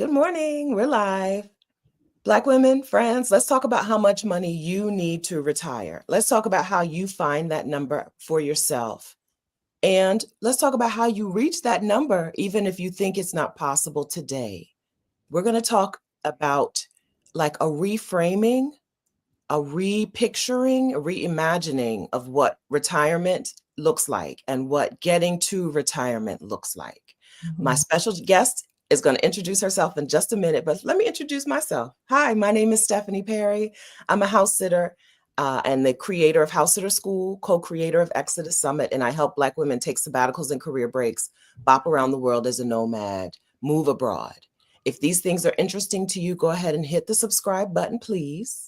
Good morning. We're live. Black women, friends, let's talk about how much money you need to retire. Let's talk about how you find that number for yourself. And let's talk about how you reach that number, even if you think it's not possible today. We're going to talk about like a reframing, a repicturing, a reimagining of what retirement looks like and what getting to retirement looks like. My special guest is going to introduce herself in just a minute, but let me introduce myself. Hi, my name is Stephanie Perry. I'm a house sitter and the creator of House Sitter School, co-creator of Exodus Summit, and I help Black women take sabbaticals and career breaks, bop around the world as a nomad, move abroad. If these things are interesting to you, go ahead and hit the subscribe button, please.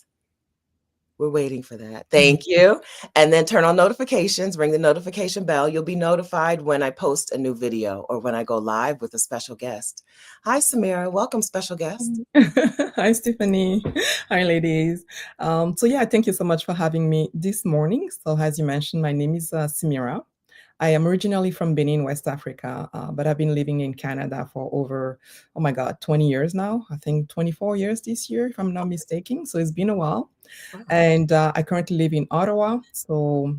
We're waiting for that. Thank you. And then turn on notifications, ring the notification bell. You'll be notified when I post a new video or when I go live with a special guest. Hi, Samira. Welcome, special guest. Hi, Stephanie. Hi, ladies. Thank you so much for having me this morning. So as you mentioned, my name is Semirath. I am originally from Benin, West Africa, but I've been living in Canada for over, 20 years now. I think 24 years this year, if I'm not mistaken. So it's been a while. Wow. And I currently live in Ottawa. So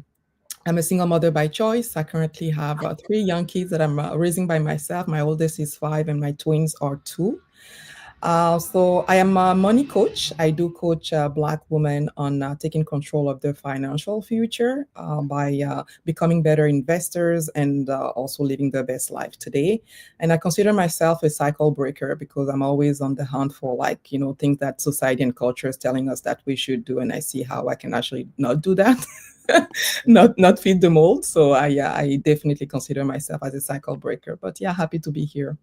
I'm a single mother by choice. I currently have 3 young kids that I'm raising by myself. My oldest is 5 and my twins are 2. So I am a money coach. I do coach Black women on taking control of their financial future by becoming better investors and also living their best life today. And I consider myself a cycle breaker because I'm always on the hunt for things that society and culture is telling us that we should do. And I see how I can actually not do that. not fit the mold. So I definitely consider myself as a cycle breaker. But yeah, happy to be here.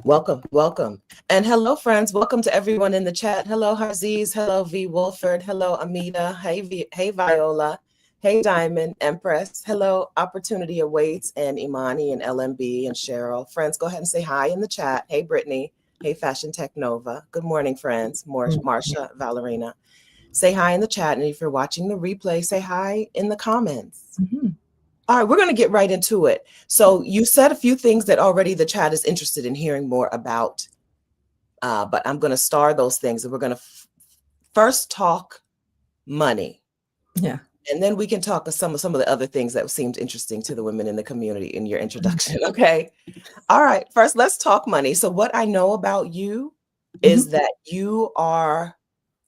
Welcome. And hello, friends. Welcome to everyone in the chat. Hello, Harziz. Hello, V. Wolford. Hello, Amita. Hey, Viola. Hey, Diamond, Empress. Hello, Opportunity Awaits, and Imani and LMB and Cheryl. Friends, go ahead and say hi in the chat. Hey, Brittany. Hey, Fashion Tech Nova. Good morning, friends. Marsha, Valerina. Say hi in the chat. And if you're watching the replay, say hi in the comments. All right, we're going to get right into it. So you said a few things that already the chat is interested in hearing more about, but I'm going to star those things. And we're going to first talk money. Yeah. And then we can talk some of the other things that seemed interesting to the women in the community in your introduction. Okay. All right. First, let's talk money. So what I know about you is that you are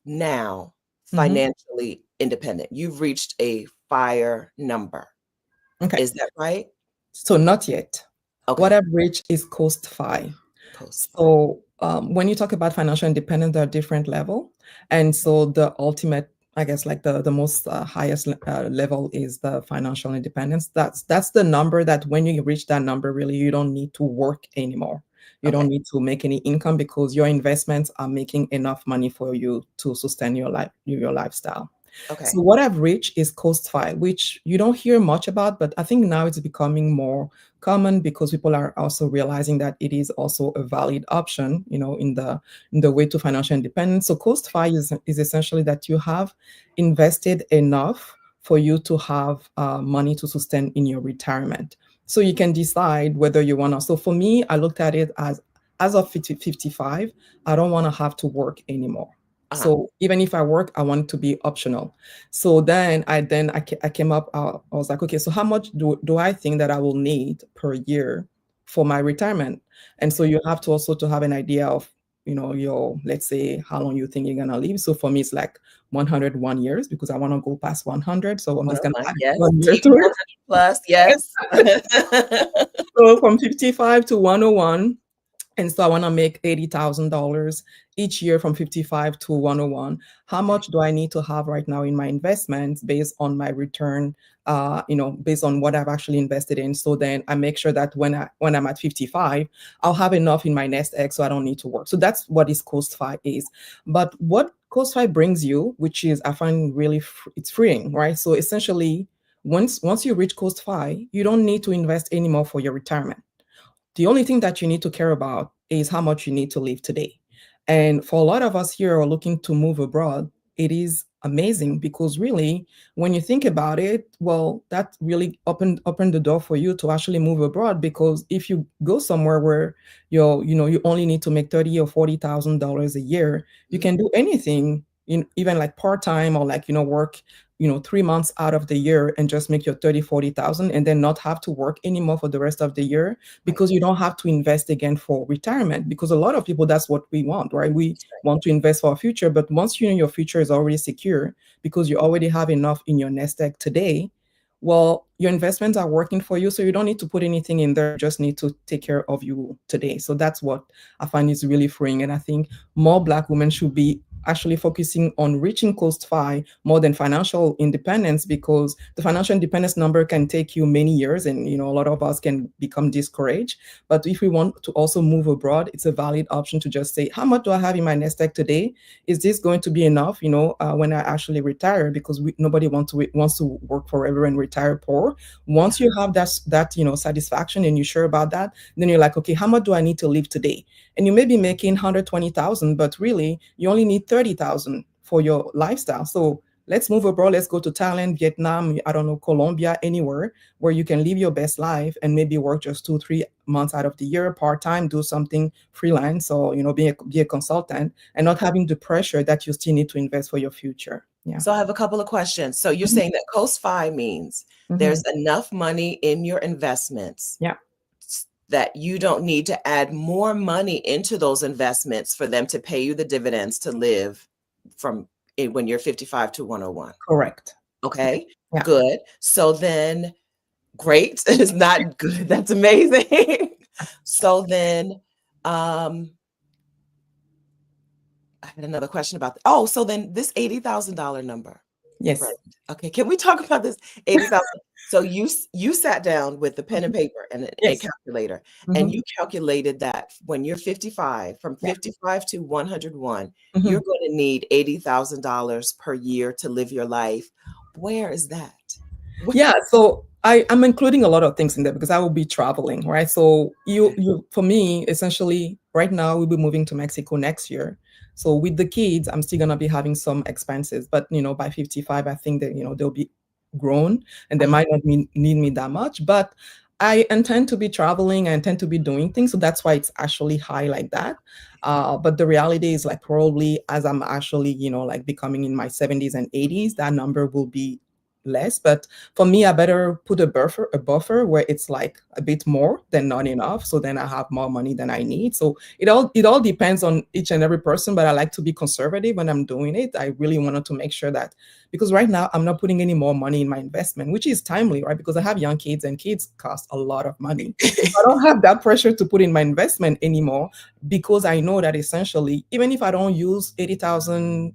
now financially independent. You've reached a FIRE number. Okay. Is that right? So not yet. Okay. What I've reached is Coast FI. So when you talk about financial independence, there are different levels. And so the ultimate, I guess, like the most highest level is the financial independence. That's the number that when you reach that number, really, you don't need to work anymore. You don't need to make any income because your investments are making enough money for you to sustain your lifestyle. Okay. So what I've reached is Coast FI, which you don't hear much about, but I think now it's becoming more common because people are also realizing that it is also a valid option, in the way to financial independence. So Coast FI is essentially that you have invested enough for you to have money to sustain in your retirement. So you can decide whether you want to. So for me, I looked at it as of 55, I don't want to have to work anymore. So even if I work, I want it to be optional. So then I came up, I was like, okay, so how much do I think that I will need per year for my retirement? And so you have to also to have an idea of, your, let's say, how long you think you're going to live. So for me, it's like 101 years because I want to go past 100. So I'm just going to add 1 year to it. Plus, yes. So from 55 to 101. And so I want to make $80,000 each year from 55 to 101. How much do I need to have right now in my investments based on my return, based on what I've actually invested in? So then I make sure that when I'm at 55, I'll have enough in my nest egg so I don't need to work. So that's what this Coast FI is. But what Coast FI brings you, which is, I find really, it's freeing, right? So essentially, once you reach Coast FI, you don't need to invest anymore for your retirement. The only thing that you need to care about is how much you need to live today. And for a lot of us here who are looking to move abroad, it is amazing, because really, when you think about it, well, that really opened the door for you to actually move abroad. Because if you go somewhere where you only need to make 30 or $40,000 a year, you can do anything, even like part-time, or like work 3 months out of the year and just make your 30, 40,000, and then not have to work anymore for the rest of the year, because you don't have to invest again for retirement. Because a lot of people, that's what we want, right? We want to invest for our future, but once your future is already secure, because you already have enough in your nest egg today, well, your investments are working for you, so you don't need to put anything in there. You just need to take care of you today. So that's what I find is really freeing. And I think more Black women should be actually focusing on reaching Coast Fi more than financial independence, because the financial independence number can take you many years, and a lot of us can become discouraged. But if we want to also move abroad, it's a valid option to just say, how much do I have in my nest egg today? Is this going to be enough, when I actually retire? Because nobody wants to work forever and retire poor. Once you have that satisfaction, and you're sure about that, then you're like, okay, how much do I need to live today? And you may be making 120,000, but really you only need 30,000 for your lifestyle. So let's move abroad. Let's go to Thailand, Vietnam, I don't know, Colombia, anywhere where you can live your best life and maybe work just 2-3 months out of the year, part-time, do something freelance, or, be a consultant, and not having the pressure that you still need to invest for your future. Yeah. So I have a couple of questions. So you're saying that Coast Fi means there's enough money in your investments that you don't need to add more money into those investments for them to pay you the dividends to live from when you're 55 to 101. Correct. Okay, good. So then, great. It's not good. That's amazing. So then, I had another question about so then this $80,000 number. Yes. Right. Okay. Can we talk about this 80,000? So you sat down with the pen and paper and a calculator, and you calculated that when you're 55, from 55 to 101, you're going to need $80,000 per year to live your life. Where is that? Yeah. So I'm including a lot of things in there because I will be traveling, right? So for me, essentially, right now we'll be moving to Mexico next year. So with the kids, I'm still gonna be having some expenses, but by 55, I think that they'll be grown and they might not need me that much. But I intend to be traveling. I intend to be doing things, so that's why it's actually high like that. But the reality is, like, probably as I'm actually like becoming in my 70s and 80s, that number will be less. But for me, I better put a buffer where it's like a bit more than not enough, so then I have more money than I need. So it all depends on each and every person, but I like to be conservative when I'm doing it. I really wanted to make sure that, because right now I'm not putting any more money in my investment, which is timely, right? Because I have young kids and kids cost a lot of money. I don't have that pressure to put in my investment anymore, because I know that essentially, even if I don't use $80,000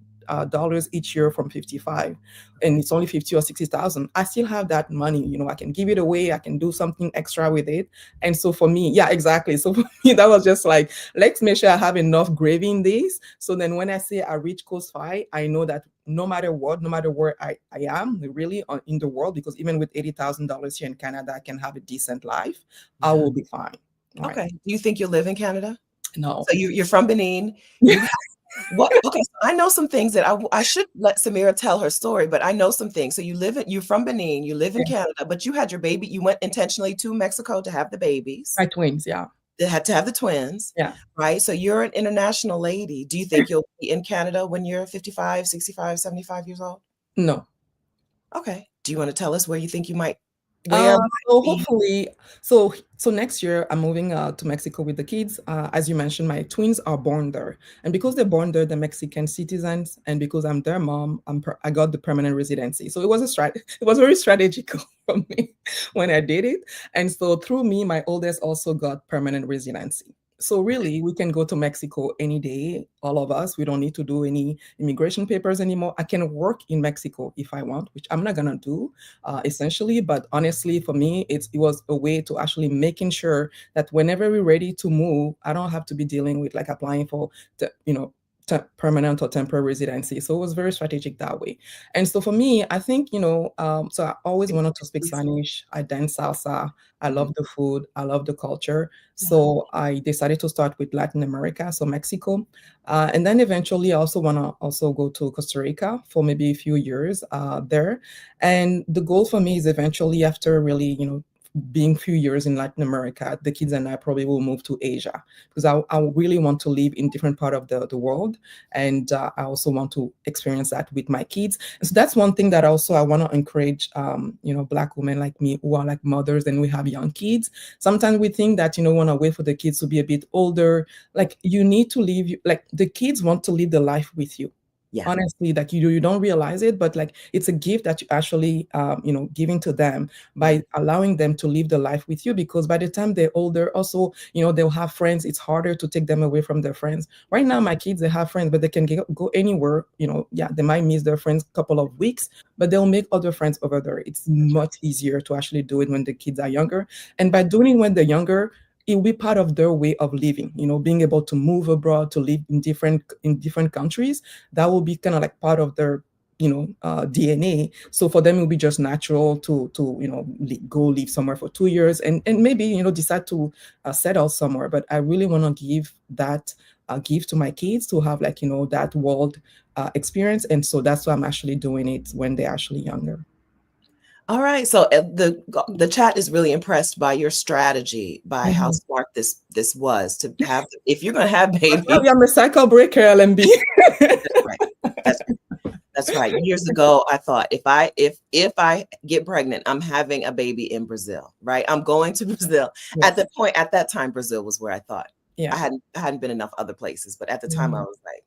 each year from 55, and it's only 50 or 60,000, I still have that money. I can give it away. I can do something extra with it. And so for me, exactly. So for me, that was just like, let's make sure I have enough gravy in this. So then when I say I reach Coast Fi, I know that no matter what, no matter where I am really in the world, because even with $80,000 here in Canada, I can have a decent life. I will be fine. Okay. Do you think you'll live in Canada? No. So you're from Benin. What? Okay, so I know some things that I should let Semirath tell her story, but I know some things. So you're from Benin, you live in Canada, but you had your baby. You went intentionally to Mexico to have the babies. My twins, They had to have the twins. Yeah. Right. So you're an international lady. Do you think you'll be in Canada when you're 55, 65, 75 years old? No. Okay. Do you want to tell us where you think you might? So hopefully, so next year I'm moving to Mexico with the kids. As you mentioned, my twins are born there, and because they're born there, they're Mexican citizens, and because I'm their mom, I got the permanent residency. So it was it was very strategical for me when I did it, and so through me, my oldest also got permanent residency. So really, we can go to Mexico any day, all of us. We don't need to do any immigration papers anymore. I can work in Mexico if I want, which I'm not gonna do, essentially. But honestly, for me, it was a way to actually making sure that whenever we're ready to move, I don't have to be dealing with like applying for permanent or temporary residency. So it was very strategic that way. And so for me, I think, so I always wanted to speak Spanish. I dance salsa. I love the food. I love the culture. So I decided to start with Latin America, so Mexico. And then eventually I also want to also go to Costa Rica for maybe a few years there. And the goal for me is eventually, after really, being few years in Latin America, the kids and I probably will move to Asia, because I really want to live in different part of the world. And I also want to experience that with my kids. And so that's one thing that also I want to encourage, Black women like me who are like mothers and we have young kids. Sometimes we think that, want to wait for the kids to be a bit older. Like you need to live, like the kids want to live the life with you. Yeah. Honestly, like you don't realize it, but like it's a gift that you actually giving to them by allowing them to live the life with you, because by the time they're older also, they'll have friends. It's harder to take them away from their friends. Right now my kids, they have friends, but they can go anywhere. They might miss their friends a couple of weeks, but they'll make other friends over there. It's much easier to actually do it when the kids are younger. And by doing it when they're younger, it will be part of their way of living, being able to move abroad, to live in different countries. That will be kind of like part of their DNA. So for them, it will be just natural to go live somewhere for 2 years and maybe decide to settle somewhere. But I really want to give that gift to my kids to have that world experience. And so that's why I'm actually doing it when they're actually younger. All right. So the chat is really impressed by your strategy, by how smart this was to have. If you're going to have babies, I'm a cycle breaker, LMB. That's right. Years ago, I thought if I get pregnant, I'm having a baby in Brazil. Right. I'm going to Brazil. Yes. At that time, Brazil was where I thought. Yeah. I hadn't been enough other places, but at the time I was like,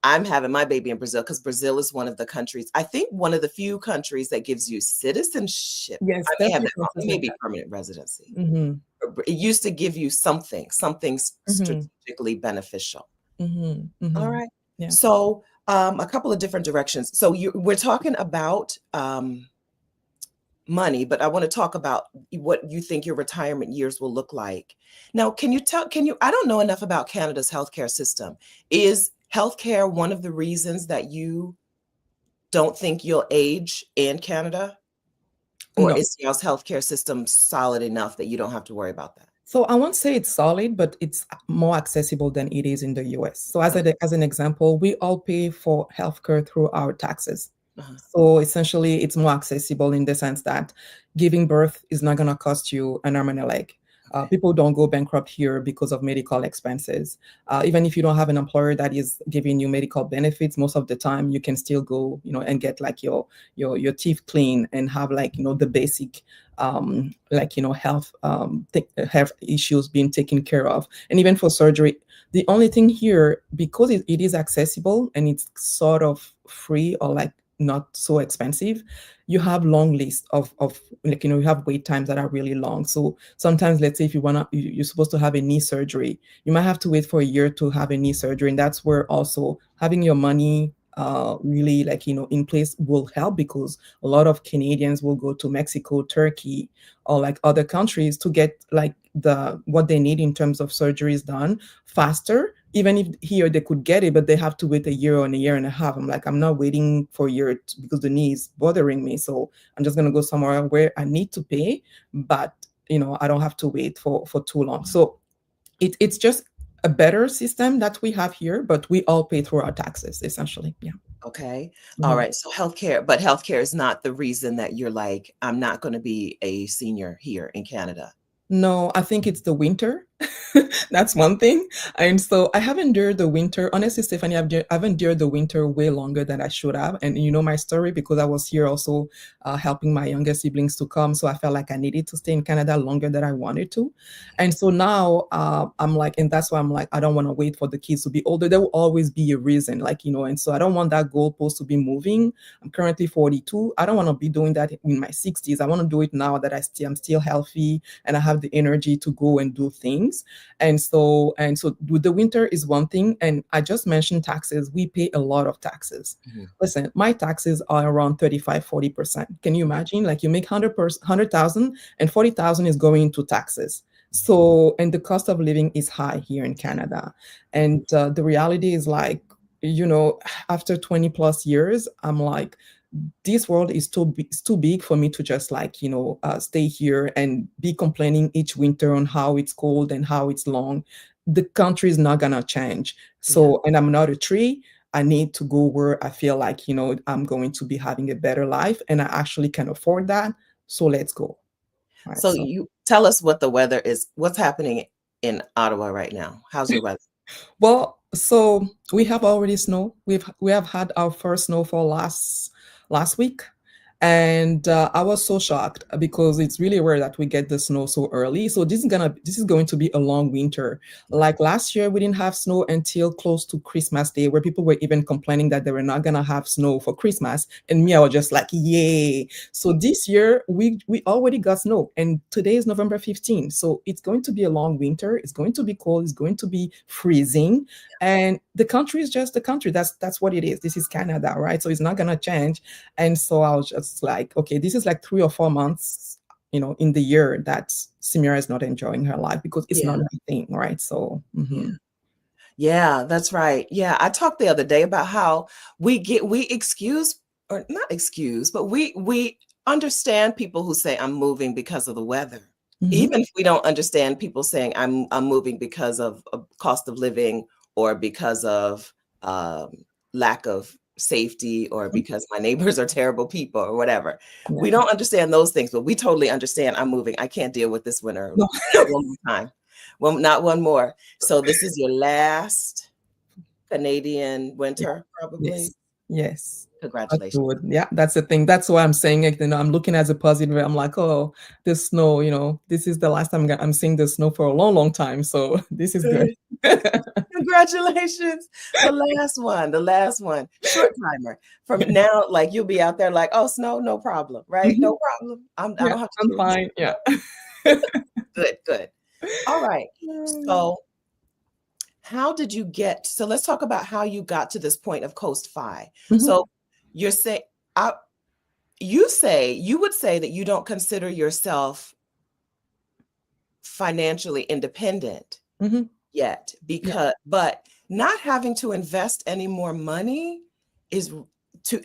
I'm having my baby in Brazil, because Brazil is one of the countries, I think one of the few countries that gives you citizenship. Yes, maybe permanent residency. It used to give you something strategically beneficial. All right. Yeah. So a couple of different directions. So we're talking about money, but I want to talk about what you think your retirement years will look like. Now, I don't know enough about Canada's healthcare system. Is healthcare one of the reasons that you don't think you'll age in Canada? Or no. Is y'all's healthcare system solid enough that you don't have to worry about that? So I won't say it's solid, but it's more accessible than it is in the US. So as an example, we all pay for healthcare through our taxes. So essentially, it's more accessible in the sense that giving birth is not going to cost you an arm and a leg. People don't go bankrupt here because of medical expenses. Even if you don't have an employer that is giving you medical benefits, most of the time you can still go, and get like your teeth clean and have the basic health issues being taken care of. And even for surgery, the only thing here, because it is accessible and it's sort of free or not so expensive, you have long lists of you have wait times that are really long. So sometimes, let's say if you're supposed to have a knee surgery, you might have to wait for a year to have a knee surgery. And that's where also having your money really in place will help, because a lot of Canadians will go to Mexico, Turkey, or other countries to get what they need in terms of surgeries done faster. Even if here they could get it, but they have to wait a year or a year and a half. I'm not waiting for a year because the knee is bothering me. So I'm just going to go somewhere where I need to pay, but I don't have to wait for too long. So it's just a better system that we have here, but we all pay through our taxes, essentially. Yeah. Okay. All right. So healthcare is not the reason that you're like, I'm not going to be a senior here in Canada. No, I think it's the winter. That's one thing. And so I have endured the winter. Honestly, Stephanie, I've endured the winter way longer than I should have. And you know my story, because I was here also helping my younger siblings to come. So I felt like I needed to stay in Canada longer than I wanted to. And so now I'm like, and that's why I'm like, I don't want to wait for the kids to be older. There will always be a reason, and so I don't want that goalpost to be moving. I'm currently 42. I don't want to be doing that in my 60s. I want to do it now that I'm still healthy and I have the energy to go and do things. And so with the winter is one thing. And I just mentioned taxes. We pay a lot of taxes. Listen, my taxes are around 35-40%. Can you imagine? You make 100,000 and 40,000 is going into taxes. So, and the cost of living is high here in Canada. And the reality is after 20 plus years, I'm like, this world is too big for me to just like, stay here and be complaining each winter on how it's cold and how it's long. The country is not gonna change. So, and I'm not a tree. I need to go where I feel like, I'm going to be having a better life and I actually can afford that. So let's go. Right, so you tell us what the weather is. What's happening in Ottawa right now? How's your weather? Well, so we have already snow. We have had our first snow for last week, and I was so shocked because it's really rare that we get the snow so early. So this is going to be a long winter. Like last year, we didn't have snow until close to Christmas Day, where people were even complaining that they were not gonna have snow for Christmas, and me, I was just like, yay! So this year we already got snow, and today is November 15th. So it's going to be a long winter. It's going to be cold. It's going to be freezing, and the country is just the country. That's what it is. This is Canada, right? So it's not gonna change. And so I was just like, okay, this is like 3 or 4 months, in the year that Semirath is not enjoying her life because it's not my thing, right? So, Yeah, that's right. Yeah, I talked the other day about how we excuse, or not excuse, but we understand people who say I'm moving because of the weather. Even if we don't understand people saying I'm moving because of cost of living or because of lack of safety or because my neighbors are terrible people or whatever. Yeah. We don't understand those things, but we totally understand I'm moving. I can't deal with this winter. No. Not one more time. Well, not one more. So this is your last Canadian winter, probably. Yes. Congratulations. Yeah, that's the thing. That's why I'm saying it. I'm looking at the positive. I'm like, oh, the snow. This is the last time I'm seeing the snow for a long, long time. So this is good. Congratulations. The last one. Short timer. From now, like you'll be out there like, oh, snow, no problem, right? No problem. I don't have to I'm do fine. Yeah. Good. All right. So how did you get, so let's talk about how you got to this point of Coast Fi. So you're saying, you would say that you don't consider yourself financially independent yet, but not having to invest any more money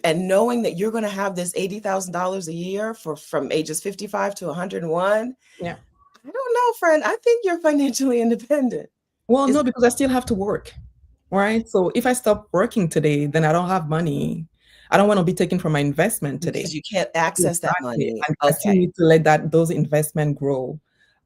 and knowing that you're going to have this $80,000 a year from ages 55 to 101. Yeah. I don't know, friend. I think you're financially independent. Well, no, because I still have to work, right? So if I stop working today, then I don't have money. I don't want to be taken from my investment today. Because you can't access that money. I still need to let those investment grow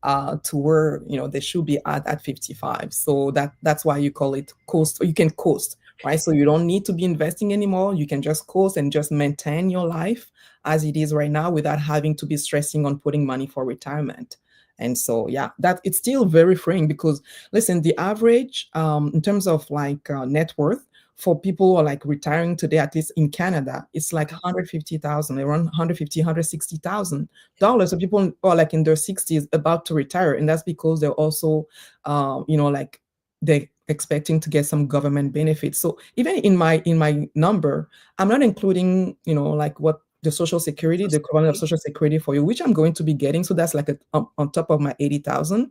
to where they should be at 55. So that's why you call it coast. You can coast, right? So you don't need to be investing anymore. You can just coast and just maintain your life as it is right now without having to be stressing on putting money for retirement. And so, yeah, that it's still very freeing because listen, the average in terms of like net worth for people who are like retiring today, at least in Canada, it's like 150,000, around 150, $160,000. So people who are like in their 60s about to retire. And that's because they're also, like they're expecting to get some government benefits. So even in my number, I'm not including, like what the Social Security, the equivalent of Social Security for you, which I'm going to be getting. So that's like on top of my 80,000.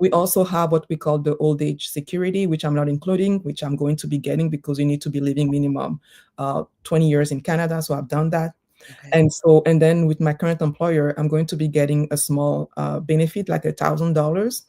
We also have what we call the old age security, which I'm not including, which I'm going to be getting because you need to be living minimum 20 years in Canada. So I've done that. Okay. And then with my current employer, I'm going to be getting a small benefit, like $1,000.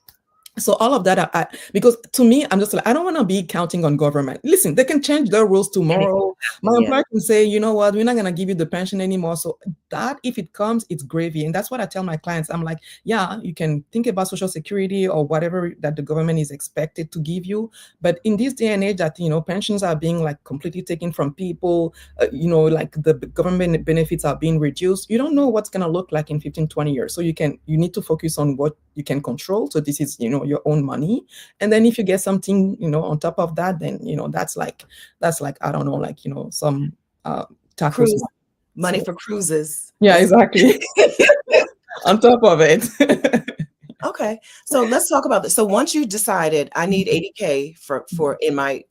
So all of that, because to me, I'm just like, I don't want to be counting on government. Listen, they can change their rules tomorrow. My employer can say, you know what, we're not going to give you the pension anymore. So that, if it comes, it's gravy. And that's what I tell my clients. I'm like, yeah, you can think about Social Security or whatever that the government is expected to give you. But in this day and age that, pensions are being like completely taken from people, like the government benefits are being reduced. You don't know what's going to look like in 15, 20 years. So you need to focus on what you can control. So this is, your own money. And then if you get something, on top of that, then, that's like, I don't know, like, some tacos money for cruises. Yeah, exactly. On top of it. Okay. So let's talk about this. So once you decided I need 80K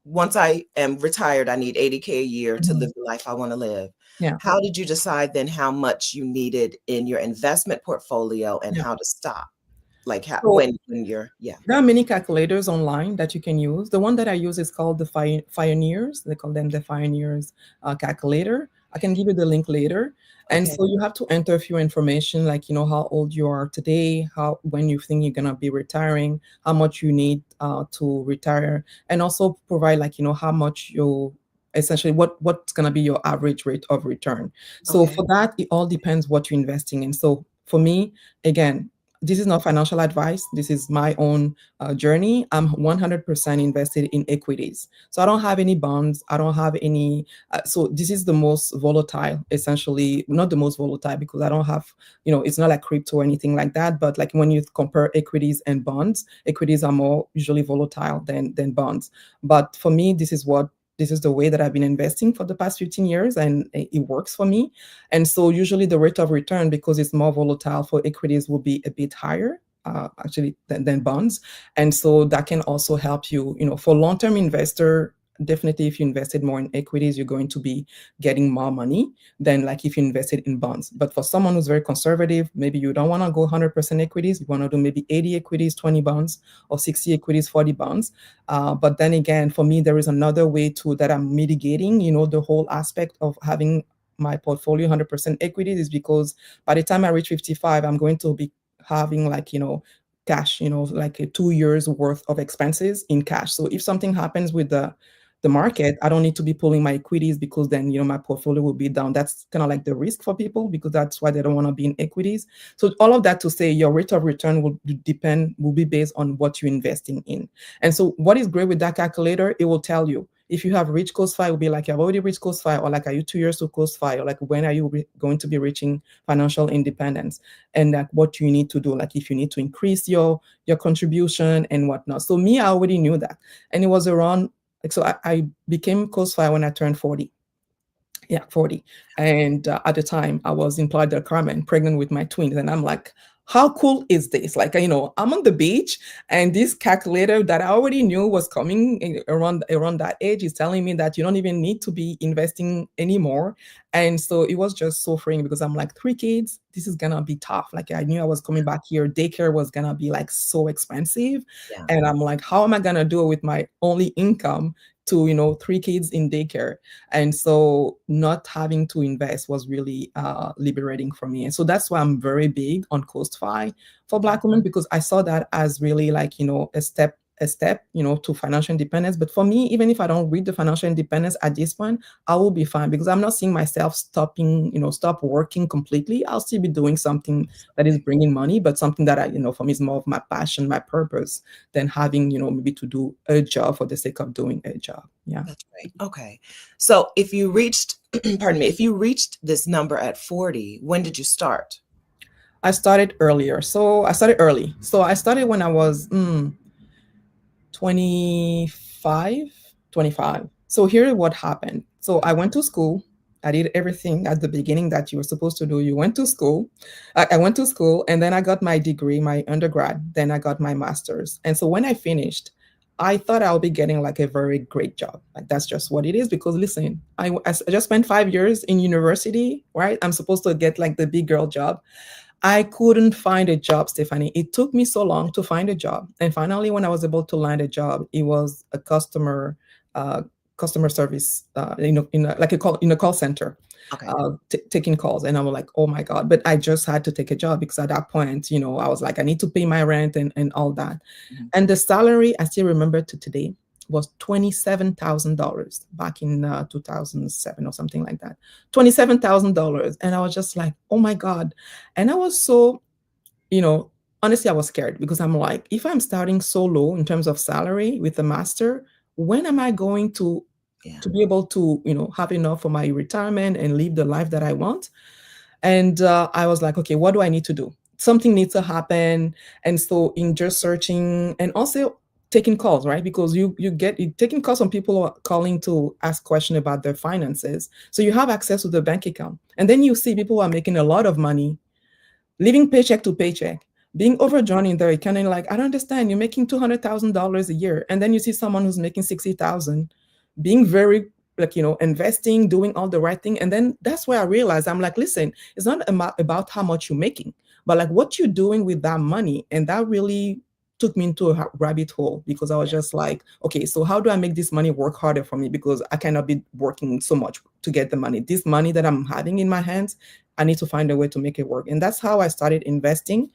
once I am retired, I need 80K a year to live the life I want to live. Yeah. How did you decide then how much you needed in your investment portfolio and how to stop? Like how, So when you're, yeah. there are many calculators online that you can use. The one that I use is called the Pioneers. They call them the Pioneers calculator. I can give you the link later. And Okay. so you have to enter a few information like, how old you are today, when you think you're going to be retiring, how much you need to retire, and also provide like, how much you essentially what's going to be your average rate of return. So Okay. for that, it all depends what you're investing in. So for me, again, this is not financial advice. This is my own journey. I'm 100% invested in equities. So I don't have any bonds. I don't have any. So this is the most volatile, essentially, not the most volatile because I don't have, it's not like crypto or anything like that. But like when you compare equities and bonds, equities are more usually volatile than bonds. But for me, this is the way that I've been investing for the past 15 years and it works for me. And so usually the rate of return, because it's more volatile for equities, will be a bit higher actually than bonds. And so that can also help you, for long-term investor, definitely if you invested more in equities, you're going to be getting more money than like if you invested in bonds. But for someone who's very conservative, maybe you don't want to go 100% equities, you want to do maybe 80 equities, 20 bonds, or 60 equities, 40 bonds. But then again, for me, there is another way too that I'm mitigating, the whole aspect of having my portfolio 100% equities is because by the time I reach 55, I'm going to be having like, cash, like a 2 years worth of expenses in cash. So if something happens with the market, I don't need to be pulling my equities because then, my portfolio will be down. That's kind of like the risk for people because that's why they don't want to be in equities. So all of that to say your rate of return will be based on what you're investing in. And so what is great with that calculator, it will tell you if you have reached coast five, it will be like, I've already reached coast five, or like, are you 2 years to coast five, or like, when are you going to be reaching financial independence, and like what you need to do, like if you need to increase your contribution and whatnot. So me, I already knew that, and it was around like, so I became coast five when I turned 40. Yeah, 40. And at the time, I was in Playa del Carmen, pregnant with my twins. And I'm like, how cool is this? Like, I'm on the beach, and this calculator that I already knew was coming around that age is telling me that you don't even need to be investing anymore. And so it was just so freeing because I'm like, 3 kids, this is gonna be tough. Like, I knew I was coming back here. Daycare was gonna be like so expensive. Yeah. And I'm like, how am I gonna do it with my only income to, 3 kids in daycare? And so not having to invest was really liberating for me. And so that's why I'm very big on Coast Fi for Black women, because I saw that as really like, a step, to financial independence. But for me, even if I don't reach the financial independence at this point, I will be fine because I'm not seeing myself stop working completely. I'll still be doing something that is bringing money, but something that for me is more of my passion, my purpose, than having, maybe to do a job for the sake of doing a job. Yeah. That's right. Okay. So if you reached, pardon me, if you reached this number at 40, when did you start? I started earlier. So I started early. So I started when I was 25, 25. So here's what happened. So I went to school. I did everything at the beginning that you were supposed to do. You went to school. I went to school, and then I got my degree, my undergrad. Then I got my master's. And so when I finished, I thought I would be getting like a very great job. Like that's just what it is. Because listen, I just spent 5 years in university, right? I'm supposed to get like the big girl job. I couldn't find a job, Stephanie. It took me so long to find a job. And finally, when I was able to land a job, it was a uh, customer service, like in a call center, Okay. taking calls. And I was like, oh my God. But I just had to take a job because at that point, I was like, I need to pay my rent and all that. Mhm. And the salary, I still remember to today, was $27,000 back in 2007 or something like that. $27,000. And I was just like, oh my God. And I was so, honestly, I was scared because I'm like, if I'm starting so low in terms of salary with a master, when am I going to be able to, have enough for my retirement and live the life that I want? And I was like, okay, what do I need to do? Something needs to happen. And so in just searching and also taking calls, right? Because you taking calls from people who are calling to ask questions about their finances. So you have access to the bank account. And then you see people who are making a lot of money, living paycheck to paycheck, being overdrawn in their account, and like, I don't understand. You're making $200,000 a year, and then you see someone who's making 60,000, being very like investing, doing all the right thing, and then that's where I realized I'm like, listen, it's not about how much you're making, but like what you're doing with that money. And that really took me into a rabbit hole, because I was just like, okay, so how do I make this money work harder for me? Because I cannot be working so much to get the money. This money that I'm having in my hands, I need to find a way to make it work. And that's how I started investing.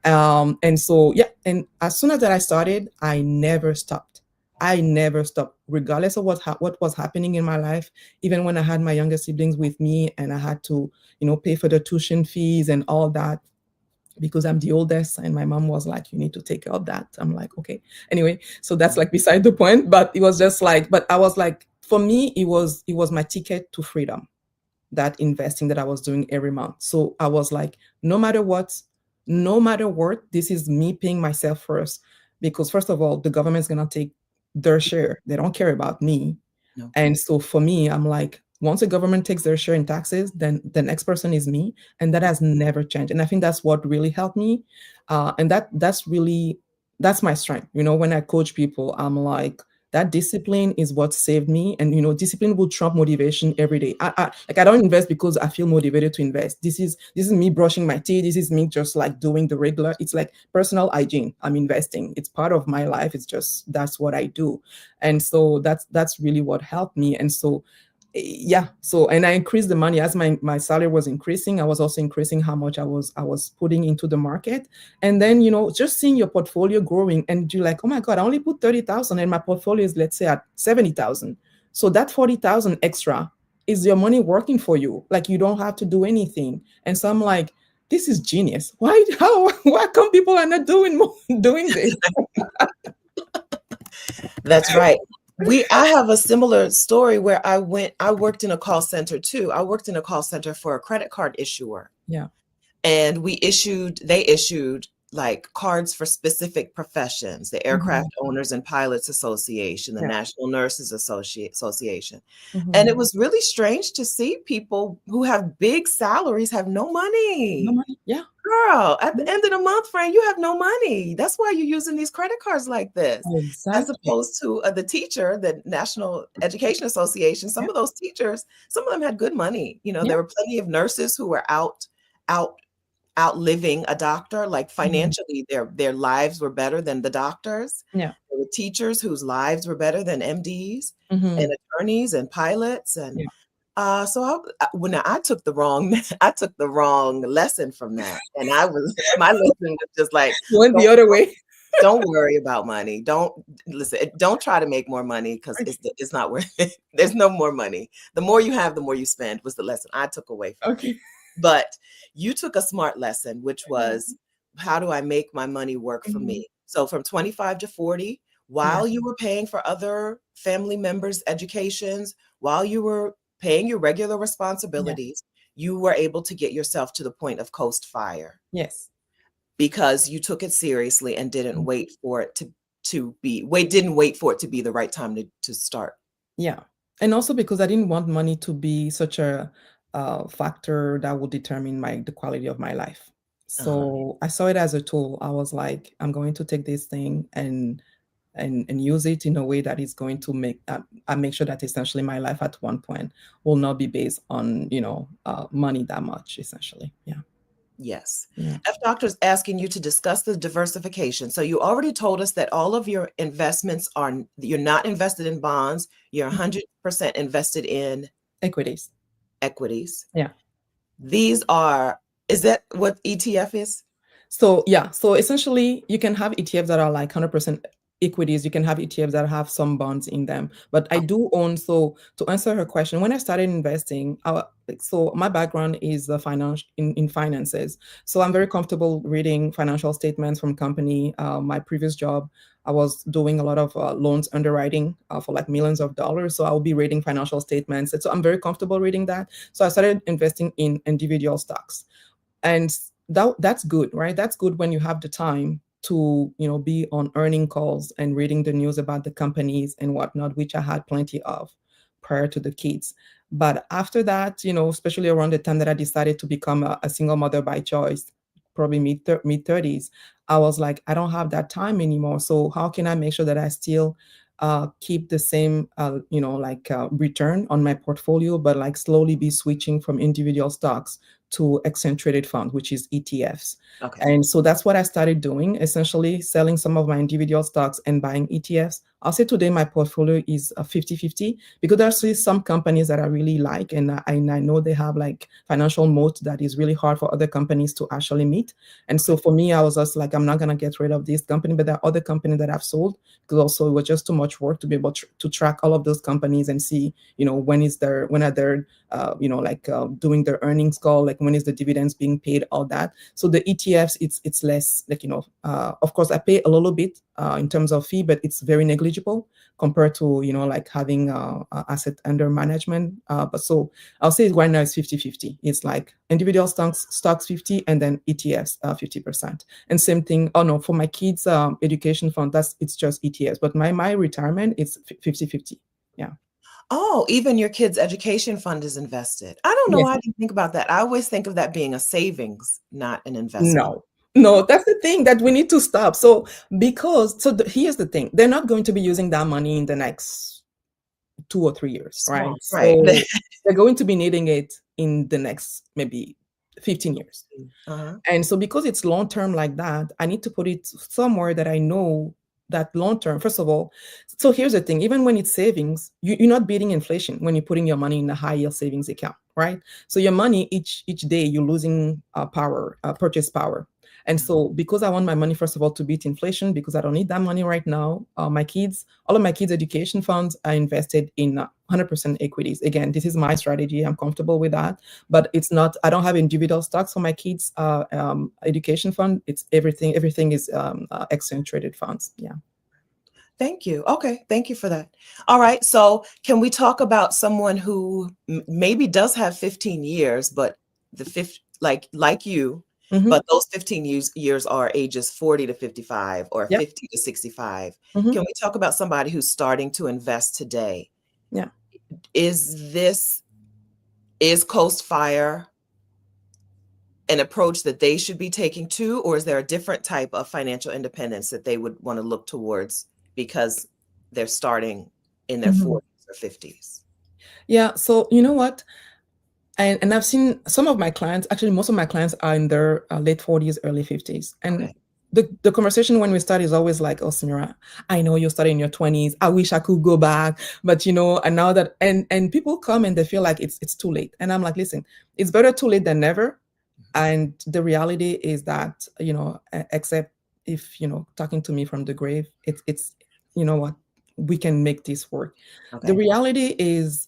And so, yeah, and as soon as that I started, I never stopped. I never stopped, regardless of what was happening in my life. Even when I had my younger siblings with me and I had to, pay for the tuition fees and all that, because I'm the oldest, and my mom was like, you need to take care of that. I'm like, okay. Anyway, so that's like beside the point, but it was just like, but I was like, for me, it was my ticket to freedom, that investing that I was doing every month. So I was like, no matter what, this is me paying myself first. Because first of all, the government's gonna take their share. They don't care about me. No. And so for me, I'm like, once the government takes their share in taxes, then the next person is me. And that has never changed. And I think that's what really helped me. And that's my strength. When I coach people, I'm like, that discipline is what saved me. And discipline will trump motivation every day. I don't invest because I feel motivated to invest. This is me brushing my teeth. This is me just like doing the regular. It's like personal hygiene. I'm investing. It's part of my life. It's just, that's what I do. And so that's really what helped me. And so yeah, so, and I increased the money as my salary was increasing. I was also increasing how much I was putting into the market. And then just seeing your portfolio growing, and you're like, oh my god, I only put 30,000 and my portfolio is, let's say, at 70,000. So that 40,000 extra is your money working for you. Like, you don't have to do anything. And so I'm like, this is genius. Why come people are not doing this? That's right. I have a similar story where I worked in a call center too. I worked in a call center for a credit card issuer. Yeah. And they issued like cards for specific professions, the Aircraft Owners and Pilots Association, the National Nurses Association. And it was really strange to see people who have big salaries have no money. No money. Yeah. Girl, at the end of the month, friend, you have no money. That's why you're using these credit cards like this. Exactly. As opposed to the teacher, the National Education Association, some of those teachers, some of them had good money. There were plenty of nurses who were outliving a doctor, like financially, their lives were better than the doctors. Yeah. There were teachers whose lives were better than MDs and attorneys and pilots. And so when I took the wrong lesson from that. And my lesson was just like, went the other way. Don't worry about money. Don't try to make more money, because it's not worth it. There's no more money. The more you have, the more you spend, was the lesson I took away from it. But you took a smart lesson, which was, how do I make my money work for me? So from 25 to 40, while you were paying for other family members' educations, while you were paying your regular responsibilities, you were able to get yourself to the point of coast fire. Yes. Because you took it seriously and didn't wait for it to be the right time to start. Yeah. And also because I didn't want money to be such a factor that would determine the quality of my life. So I saw it as a tool. I was like, I'm going to take this thing and use it in a way that is going to make sure that essentially my life at one point will not be based on money that much, essentially. Yeah. Yes. F Doctor is asking you to discuss the diversification. So you already told us that all of your investments you're not invested in bonds. You're 100% invested in equities. Yeah. Is that what ETF is? So yeah. So essentially you can have ETFs that are like 100% equities. You can have ETFs that have some bonds in them. But I do own, so to answer her question, when I started investing, so my background is in finances. So I'm very comfortable reading financial statements from company. My previous job, I was doing a lot of loans underwriting for like millions of dollars. So I'll be reading financial statements. And so I'm very comfortable reading that. So I started investing in individual stocks. And that's good, right? That's good when you have the time to be on earning calls and reading the news about the companies and whatnot, which I had plenty of prior to the kids. But after that, especially around the time that I decided to become a single mother by choice, probably mid 30s, I was like, I don't have that time anymore. So how can I make sure that I still keep the same return on my portfolio, but like slowly be switching from individual stocks to exchange traded funds, which is ETFs. Okay. And so that's what I started doing, essentially selling some of my individual stocks and buying ETFs. I'll say today my portfolio is 50-50 because there's some companies that I really like, and I know they have like financial moat that is really hard for other companies to actually meet. And so for me, I was just like, I'm not going to get rid of this company, but there are other companies that I've sold because also it was just too much work to be able to track all of those companies and see, when are their doing their earnings call, like when is the dividends being paid, all that. So the ETFs, it's less like, of course I pay a little bit in terms of fee, but it's very negligible compared to, like having asset under management. But so I'll say right now it's 50-50. It's like individual stocks 50 and then ETFs 50%. And same thing, for my kids education fund, it's just ETFs. But my retirement, it's 50-50. Yeah. Oh, even your kids' education fund is invested. I don't know why I didn't think about that. I always think of that being a savings, not an investment. No, that's the thing that we need to stop. So here's the thing. They're not going to be using that money in the next 2 or 3 years, right? Right. So they're going to be needing it in the next maybe 15 years. And so because it's long-term like that, I need to put it somewhere that I know that long-term, first of all. So here's the thing, even when it's savings, you're not beating inflation when you're putting your money in a high yield savings account, right? So your money, each day you're losing purchase power. And so because I want my money, first of all, to beat inflation, because I don't need that money right now, all of my kids' education funds are invested in 100% equities. Again, this is my strategy. I'm comfortable with that, but it's not, I don't have individual stocks for my kids' education fund. It's everything is exchange traded funds. Yeah. Thank you. Okay. Thank you for that. All right. So can we talk about someone who maybe does have 15 years, but the fifth, like you, but those 15 years are ages 40 to 55 or 50 to 65. Can we talk about somebody who's starting to invest today? Yeah. Is Coast Fire an approach that they should be taking too, or is there a different type of financial independence that they would want to look towards because they're starting in their 40s or 50s? Yeah. So you know what? And I've seen some of my clients, actually most of my clients are in their late 40s, early 50s. And the conversation when we start is always like, oh, Semirath, I know you're starting in your 20s. I wish I could go back. But, and now that, and people come and they feel like it's too late. And I'm like, listen, it's better too late than never. And the reality is that, except if, talking to me from the grave, it's what, we can make this work. The reality is,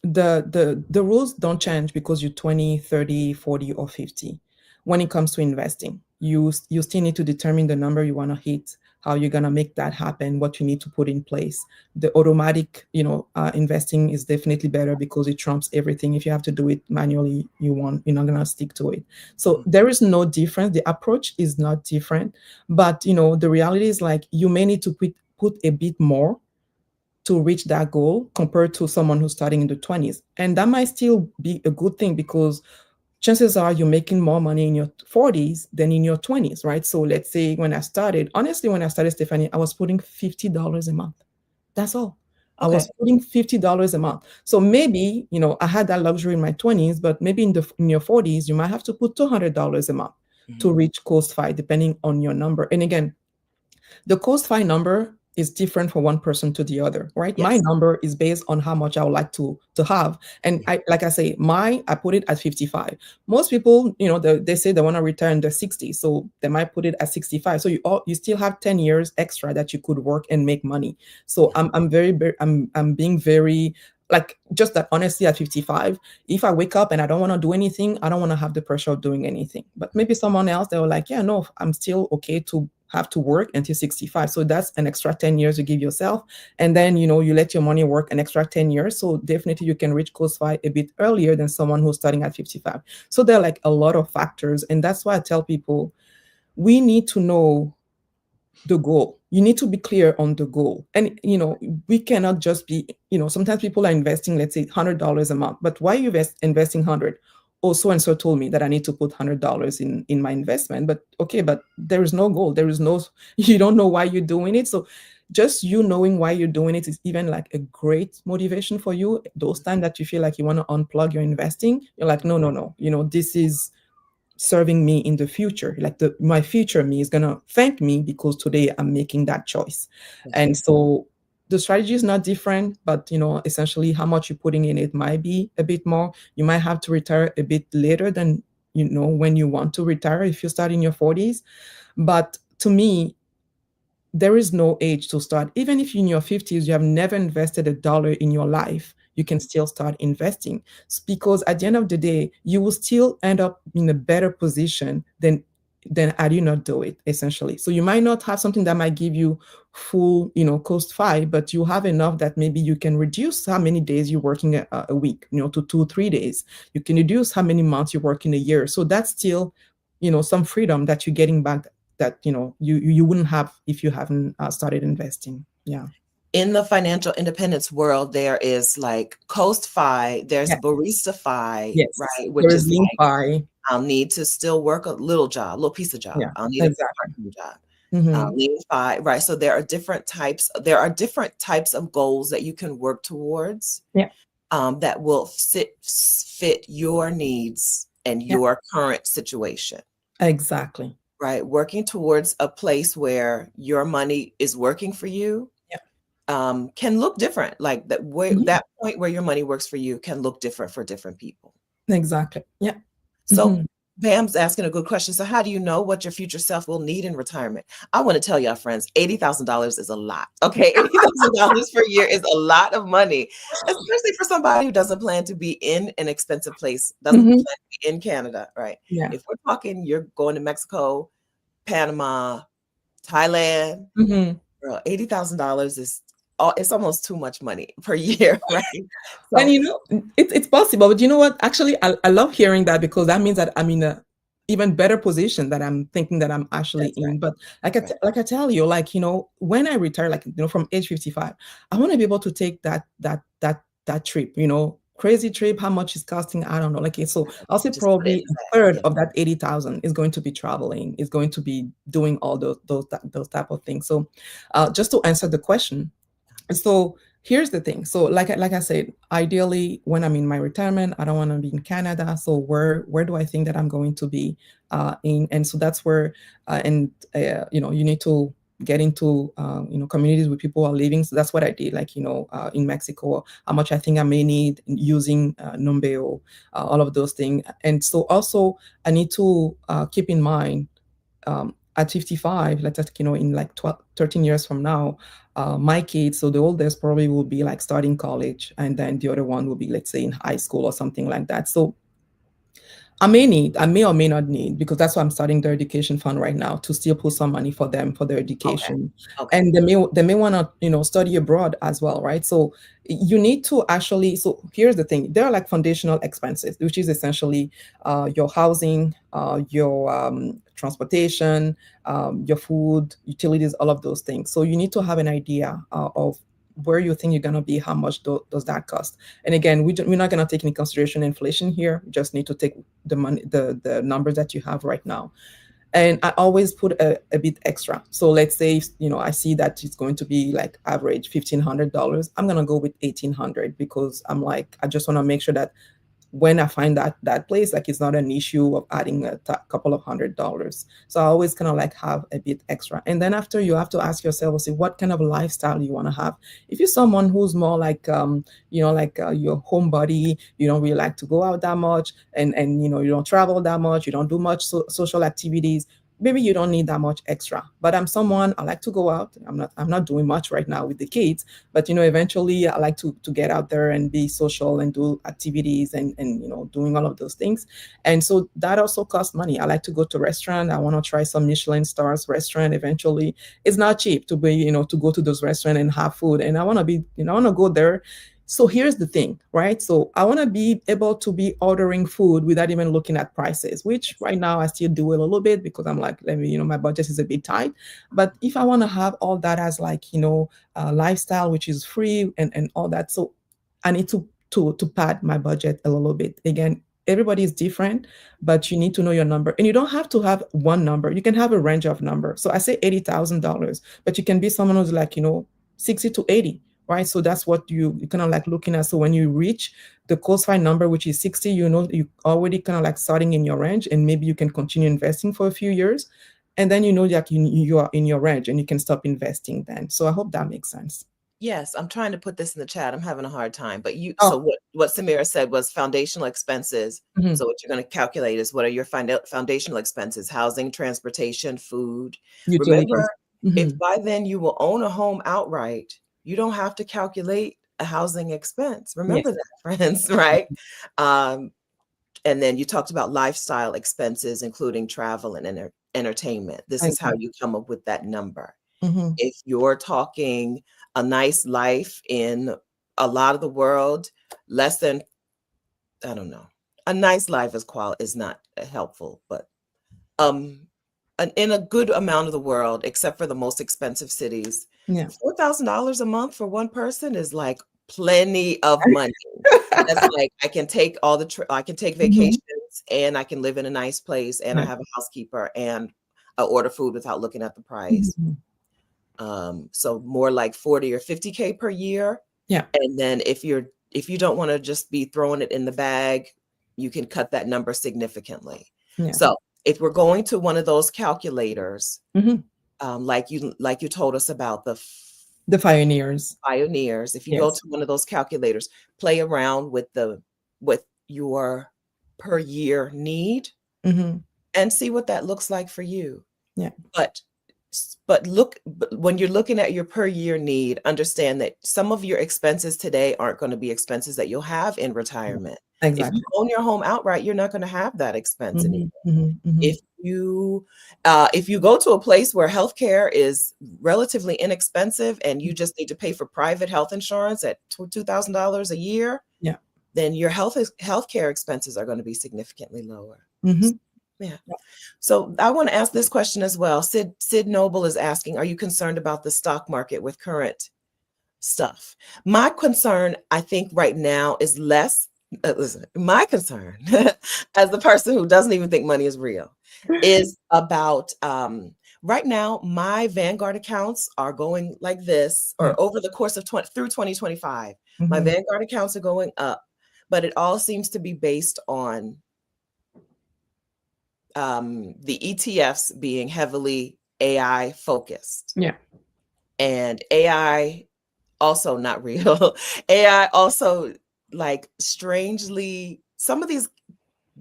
the rules don't change because you're 20, 30, 40, or 50. When it comes to investing, you still need to determine the number you want to hit, how you're going to make that happen, what you need to put in place. The automatic, investing is definitely better because it trumps everything. If you have to do it manually, you're not going to stick to it. So there is no difference. The approach is not different, but the reality is like you may need to put a bit more to reach that goal compared to someone who's starting in the 20s. And that might still be a good thing because chances are you're making more money in your 40s than in your 20s, right? So let's say when I started, Stephanie, I was putting $50 a month. That's all. I was putting $50 a month. So maybe, I had that luxury in my 20s, but maybe in your 40s, you might have to put $200 a month to reach Coast Fi, depending on your number. And again, the Coast Fi number is different from one person to the other, right? My number is based on how much I would like to have. And I put it at 55. Most people, they say they want to retire in their 60s, so they might put it at 65. So you still have 10 years extra that you could work and make money. So I'm being very, like, just that honesty at 55. If I wake up and I don't want to do anything, I don't want to have the pressure of doing anything. But maybe someone else, they were like, yeah, no, I'm still okay to have to work until 65. So that's an extra 10 years you give yourself. And then, you let your money work an extra 10 years. So definitely you can reach Coast Fi a bit earlier than someone who's starting at 55. So there are like a lot of factors. And that's why I tell people, we need to know the goal. You need to be clear on the goal. And, we cannot just be, sometimes people are investing, let's say $100 a month, but why are you investing 100? Oh, so-and-so told me that I need to put $100 in my investment, but there is no goal. You don't know why you're doing it. So just you knowing why you're doing it is even like a great motivation for you. Those times that you feel like you want to unplug your investing, you're like, no, no, no, this is serving me in the future. Like my future me is gonna thank me because today I'm making that choice. And so the strategy is not different, but essentially how much you're putting in it might be a bit more. You might have to retire a bit later than when you want to retire if you start in your 40s. But to me, there is no age to start. Even if in your 50s you have never invested $1 in your life, you can still start investing, because at the end of the day, you will still end up in a better position than had you not do it, essentially. So you might not have something that might give you full, cost 5, but you have enough that maybe you can reduce how many days you're working a week, to 2-3 days. You can reduce how many months you work in a year. So that's still, some freedom that you're getting back that you wouldn't have if you haven't started investing. Yeah. In the financial independence world, there is like Coast Fi, there's Barista Fi, yes, right? Which is like, Fi. I'll need to still work a little piece of job. Yeah, I'll need a part-time job. Lean Fi, right? So there are different types of goals that you can work towards. Yeah. That will fit your needs and your current situation. Exactly. Right. Working towards a place where your money is working for you. Can look different. Like that point where your money works for you can look different for different people. Exactly. Yeah. So Pam's asking a good question. So how do you know what your future self will need in retirement? I want to tell y'all, friends, $80,000 is a lot. Okay. $80,000 per year is a lot of money, especially for somebody who doesn't plan to be in an expensive place, doesn't plan to be in Canada, right? Yeah. If we're talking, you're going to Mexico, Panama, Thailand, girl, $80,000 is it's almost too much money per year, right? So, and it's possible, but you know what? Actually, I love hearing that, because that means that I'm in a even better position that I'm thinking that I'm actually in. But like I tell you, like, when I retire, like, from age 55, I want to be able to take that trip, crazy trip. How much is costing? I don't know. Like, so I'll say probably a third of that 80,000 is going to be traveling, is going to be doing all those type of things. So just to answer the question, so here's the thing. So like I said, ideally, when I'm in my retirement, I don't want to be in Canada. So where do I think that I'm going to be in? And so that's where, you need to get into, communities where people are living. So that's what I did, like, in Mexico, how much I think I may need using Numbeo, all of those things. And so also I need to keep in mind, at 55, let's say, in like 13 years from now, my kids, so the oldest probably will be like starting college, and then the other one will be, let's say, in high school or something like that. So I may or may not need, because that's why I'm starting their education fund right now, to still put some money for them for their education. Okay. And they may want to, study abroad as well, right? So you need to actually, so here's the thing, there are like foundational expenses, which is essentially your housing, your transportation, your food, utilities, all of those things. So you need to have an idea of where you think you're going to be, how much does that cost. And again, we're not going to take into consideration inflation here. We just need to take the money, the numbers that you have right now. And I always put a bit extra. So let's say, I see that it's going to be like average $1,500. I'm going to go with $1,800, because I'm like, I just want to make sure that when I find that place, like, it's not an issue of adding a couple of $100s. So I always kind of like have a bit extra. And then after, you have to ask yourself, see what kind of lifestyle you want to have. If you're someone who's more like, your homebody, you don't really like to go out that much, and you don't travel that much, you don't do much social activities, maybe you don't need that much extra. But I'm someone, I like to go out. I'm not doing much right now with the kids, but eventually I like to get out there and be social and do activities and doing all of those things. And so that also costs money. I like to go to restaurant. I want to try some Michelin stars restaurant eventually. It's not cheap to be, to go to those restaurants and have food. And I want to go there. So here's the thing, right? So I want to be able to be ordering food without even looking at prices, which right now I still do a little bit, because I'm like, my budget is a bit tight. But if I want to have all that as like, lifestyle, which is free and all that, so I need to pad my budget a little bit. Again, everybody is different, but you need to know your number. And you don't have to have one number. You can have a range of numbers. So I say $80,000, but you can be someone who's like, 60 to 80, right? So that's what you kind of like looking at. So when you reach the cost-fi number, which is 60, you already kind of like starting in your range, and maybe you can continue investing for a few years. And then like you are in your range and you can stop investing then. So I hope that makes sense. Yes, I'm trying to put this in the chat. I'm having a hard time. But so what Semirath said was foundational expenses. Mm-hmm. So what you're going to calculate is, what are your foundational expenses? Housing, transportation, food. Utilities. Remember, if by then you will own a home outright, you don't have to calculate a housing expense. Remember that, friends, right? And then you talked about lifestyle expenses, including travel and entertainment. This is how you come up with that number. If you're talking a nice life in a lot of the world, less than, I don't know, a nice life is not helpful, but in a good amount of the world, except for the most expensive cities, $4,000 a month for one person is like plenty of money. That's like, I can take I can take vacations, and I can live in a nice place, and I have a housekeeper, and I order food without looking at the price. So more like 40 or 50K per year. Yeah. And then if you don't want to just be throwing it in the bag, you can cut that number significantly. Yeah. So if we're going to one of those calculators, like you told us about the Pioneers. If you go to one of those calculators, play around with your per year need, and see what that looks like for you. Yeah. But when you're looking at your per year need, understand that some of your expenses today aren't going to be expenses that you'll have in retirement. Exactly. If you own your home outright, you're not going to have that expense anymore. If you go to a place where healthcare is relatively inexpensive and you just need to pay for private health insurance at $2,000 a year, then your healthcare expenses are going to be significantly lower. Yeah. So I want to ask this question as well. Sid Noble is asking, are you concerned about the stock market with current stuff? My concern, I think right now, is less, my concern as the person who doesn't even think money is real is about, right now, my Vanguard accounts are going like this, or over the course of through 2025, my Vanguard accounts are going up, but it all seems to be based on the ETFs being heavily AI focused. Yeah. And AI also not real. AI also, like, strangely, some of these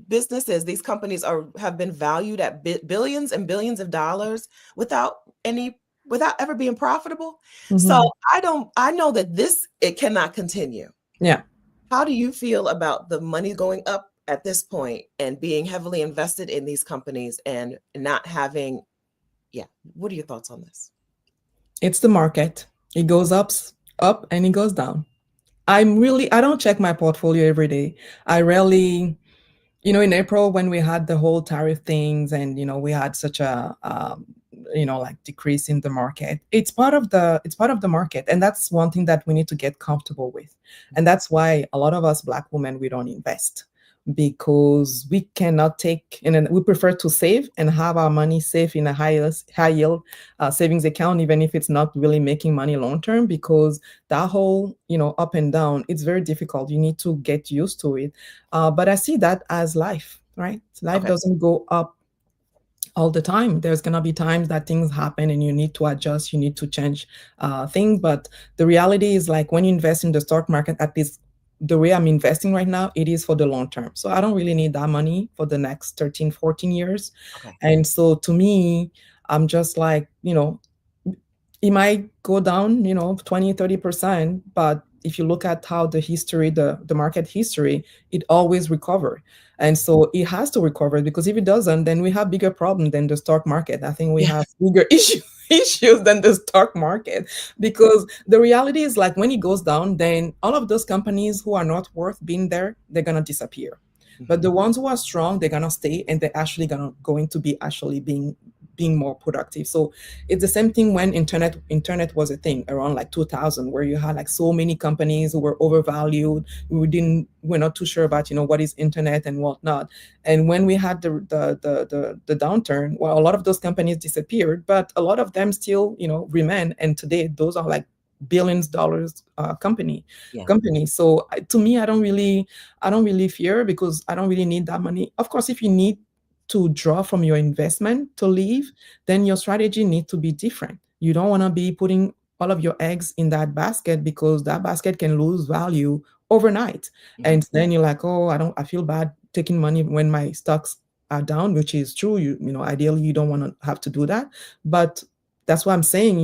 businesses, these companies have been valued at billions and billions of dollars without ever being profitable. So I know that it cannot continue. Yeah. How do you feel about the money going up at this point and being heavily invested in these companies and not having, what are your thoughts on this? It's the market. It goes up and it goes down. I don't check my portfolio every day. I rarely, in April when we had the whole tariff things and, we had such a, like decrease in the market, it's part of the market. And that's one thing that we need to get comfortable with. And that's why a lot of us Black women, we don't invest, because we cannot take, and we prefer to save and have our money safe in a high yield savings account, even if it's not really making money long term, because that whole, up and down, it's very difficult. You need to get used to it. But I see that as life, right? Life doesn't go up all the time. There's going to be times that things happen and you need to adjust, you need to change things. But the reality is, like, when you invest in the stock market, at least the way I'm investing right now, it is for the long term. So I don't really need that money for the next 13, 14 years. And so to me, I'm just like, it might go down, 20, 30%. But if you look at how the history, the market history, it always recovered. And so it has to recover, because if it doesn't, then we have bigger problem than the stock market. I think we have bigger issues than the stock market, because the reality is, like, when it goes down, then all of those companies who are not worth being there, they're going to disappear. But the ones who are strong, they're going to stay, and they're actually going to be actually being being more productive. So it's the same thing when internet was a thing around like 2000, where you had like so many companies who were overvalued. We're not too sure about, what is internet and whatnot. And when we had the downturn, well, a lot of those companies disappeared, but a lot of them still, remain. And today those are like billions dollars company. So to me, I don't really fear, because I don't really need that money. Of course, if you need to draw from your investment to leave, then your strategy needs to be different. You don't want to be putting all of your eggs in that basket, because that basket can lose value overnight. And then you're like, oh, I feel bad taking money when my stocks are down, which is true. Ideally you don't want to have to do that. But that's why I'm saying,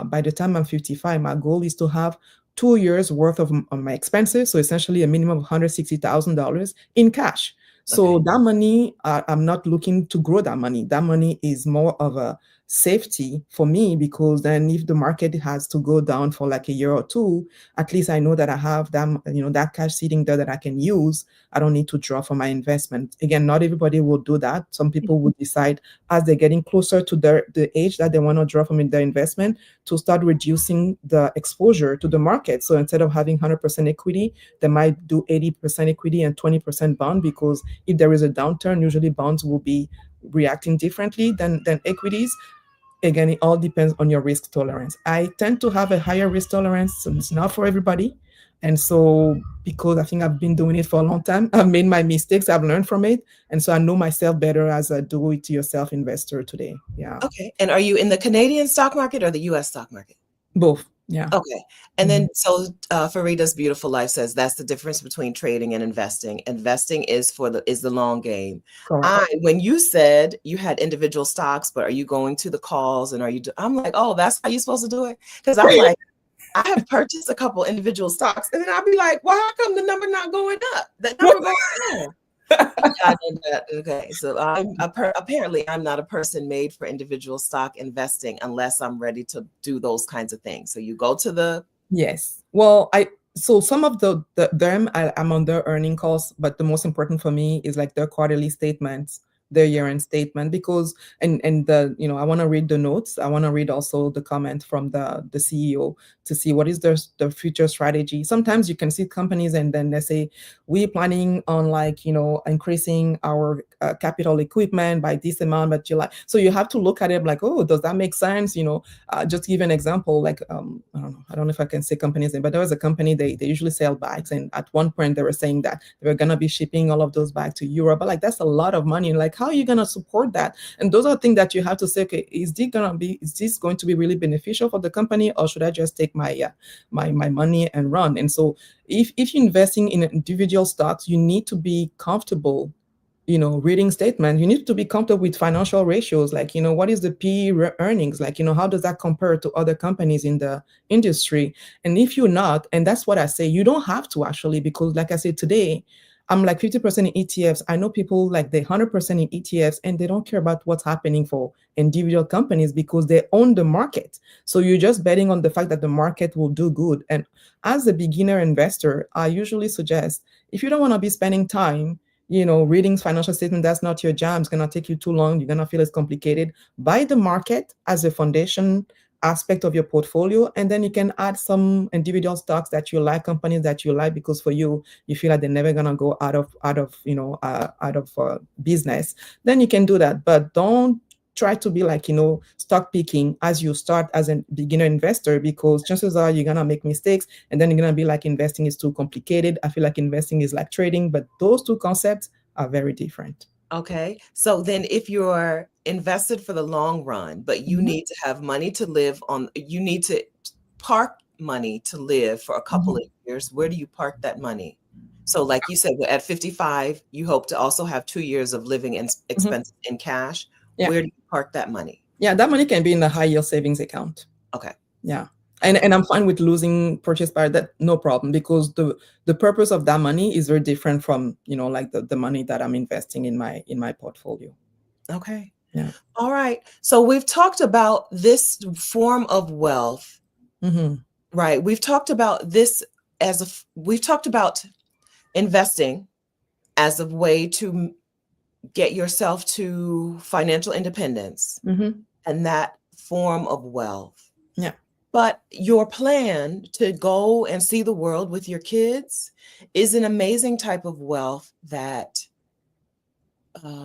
by the time I'm 55, my goal is to have 2 years worth of my expenses. So essentially a minimum of $160,000 in cash. So that money, I'm not looking to grow that money. That money is more of a safety for me, because then if the market has to go down for like a year or two, at least I know that I have that cash sitting there that I can use. I don't need to draw for my investment. Again, not everybody will do that. Some people would decide, as they're getting closer to the age that they want to draw from their investment, to start reducing the exposure to the market. So instead of having 100% equity, they might do 80% equity and 20% bond, because if there is a downturn, usually bonds will be reacting differently than equities. Again, it all depends on your risk tolerance. I tend to have a higher risk tolerance, so it's not for everybody. And so, because I think I've been doing it for a long time, I've made my mistakes, I've learned from it. And so I know myself better as a do-it-yourself investor today. Yeah. Okay. And are you in the Canadian stock market or the US stock market? Both. Yeah. Okay. And then, so Farida's Beautiful Life says that's the difference between trading and investing. Investing is the long game. Correct. When you said you had individual stocks, but are you going to the calls and I'm like, oh, that's how you're supposed to do it? Because I'm like, I have purchased a couple individual stocks, and then I'll be like, well, how come the number not going up? The number going down. Okay, so apparently I'm not a person made for individual stock investing unless I'm ready to do those kinds of things. So you go to the Yes. Well, so some of them I'm on their earning calls, but the most important for me is like their quarterly statements, their year-end statement, because and the I want to read the notes. I want to read also the comment from the CEO to see what is their future strategy. Sometimes you can see companies and then they say, we're planning on like increasing our capital equipment by this amount, but so you have to look at it like, oh, does that make sense? Just to give an example, like I don't know if I can say company's name, but there was a company, they usually sell bags, and at one point they were saying that they were gonna be shipping all of those bags to Europe, but like that's a lot of money. Like, how are you gonna support that? And those are things that you have to say, okay, is this going to be really beneficial for the company, or should I just take my money and run? And so if you're investing in individual stocks, you need to be comfortable reading statement. You need to be comfortable with financial ratios, like, what is the PE earnings? Like, how does that compare to other companies in the industry? And if you're not, and that's what I say, you don't have to actually, because like I said, today, I'm like 50% in ETFs. I know people like they're 100% in ETFs and they don't care about what's happening for individual companies because they own the market. So you're just betting on the fact that the market will do good. And as a beginner investor, I usually suggest, if you don't want to be spending time reading financial statement, that's not your jam. It's going to take you too long. You're going to feel it's complicated. Buy the market as a foundation aspect of your portfolio, and then you can add some individual stocks that you like, companies that you like, because for you feel like they're never going to go out of business. Then you can do that, but don't try to be like stock picking as you start as a beginner investor, because chances are you're gonna make mistakes, and then you're gonna be like, investing is too complicated. I feel like investing is like trading, but those two concepts are very different. Okay, so then if you're invested for the long run, but you need to have money to live on, you need to park money to live for a couple of years, where do you park that money? So like you said, at 55, you hope to also have 2 years of living expenses in cash. Yeah. Where do you park that money? Yeah, that money can be in the high yield savings account. Okay. Yeah. And I'm fine with losing purchase power, that no problem, because the purpose of that money is very different from, like the money that I'm investing in my portfolio. Okay. Yeah. All right. So we've talked about this form of wealth, right? We've talked about this we've talked about investing as a way to get yourself to financial independence and that form of wealth. Yeah. But your plan to go and see the world with your kids is an amazing type of wealth that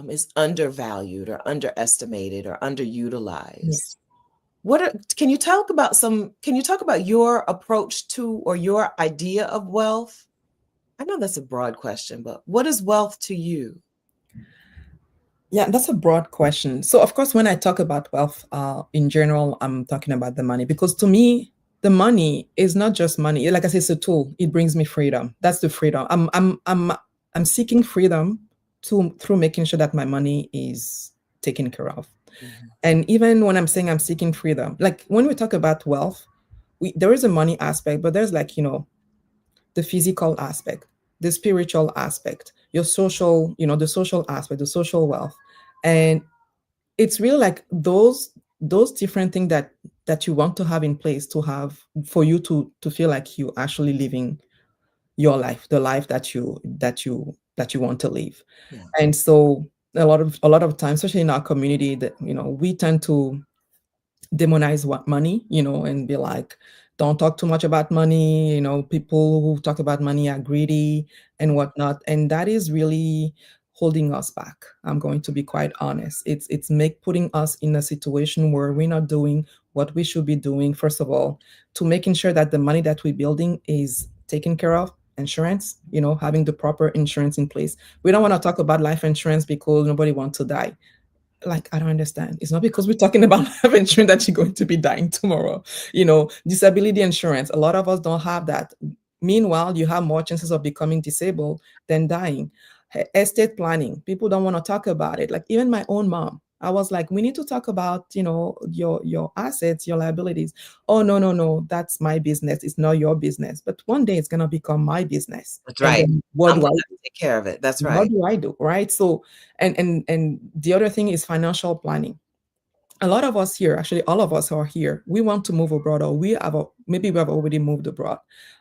is undervalued or underestimated or underutilized. Yes. Can you talk about your approach to or your idea of wealth? I know that's a broad question, but what is wealth to you? Yeah, that's a broad question. So, of course, when I talk about wealth in general, I'm talking about the money, because to me, the money is not just money. Like I said, it's a tool. It brings me freedom. That's the freedom. I'm seeking freedom through making sure that my money is taken care of. And even when I'm saying I'm seeking freedom, like when we talk about wealth, there is a money aspect, but there's like, the physical aspect, the spiritual aspect, your social, the social aspect, the social wealth. And it's really like those different things that you want to have in place to have for you to feel like you actually living your life, the life that you want to live. Yeah. And so a lot of times, especially in our community, that we tend to demonize what money, and be like, don't talk too much about money. People who talk about money are greedy and whatnot. And that is really holding us back. I'm going to be quite honest. It's putting us in a situation where we're not doing what we should be doing. First of all, to making sure that the money that we're building is taken care of. Insurance, having the proper insurance in place. We don't want to talk about life insurance because nobody wants to die. Like, I don't understand. It's not because we're talking about life insurance that you're going to be dying tomorrow. Disability insurance, a lot of us don't have that. Meanwhile, you have more chances of becoming disabled than dying. Estate planning, people don't want to talk about it. Like, even my own mom, I was like, we need to talk about, your assets, your liabilities. Oh, no, no, no, that's my business. It's not your business. But one day it's going to become my business. That's And right. then what I'm do I gonna take care of it. That's what right. do I do? Right. So, and the other thing is financial planning. A lot of us here, actually all of us who are here, we want to move abroad, or maybe we have already moved abroad.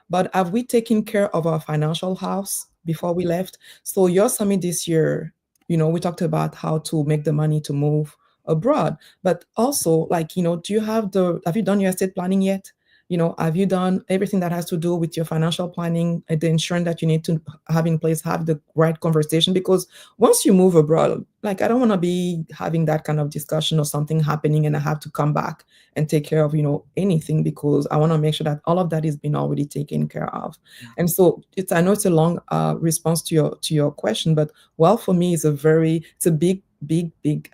But have we taken care of our financial house before we left? So your summit this year, we talked about how to make the money to move abroad. But also, like, do you have you done your estate planning yet? Have you done everything that has to do with your financial planning, the insurance that you need to have in place, have the right conversation? Because once you move abroad, like, I don't want to be having that kind of discussion or something happening and I have to come back and take care of, anything, because I want to make sure that all of that is being already taken care of. Yeah. And so I know it's a long response to your question, but for me, it's a big, big, big,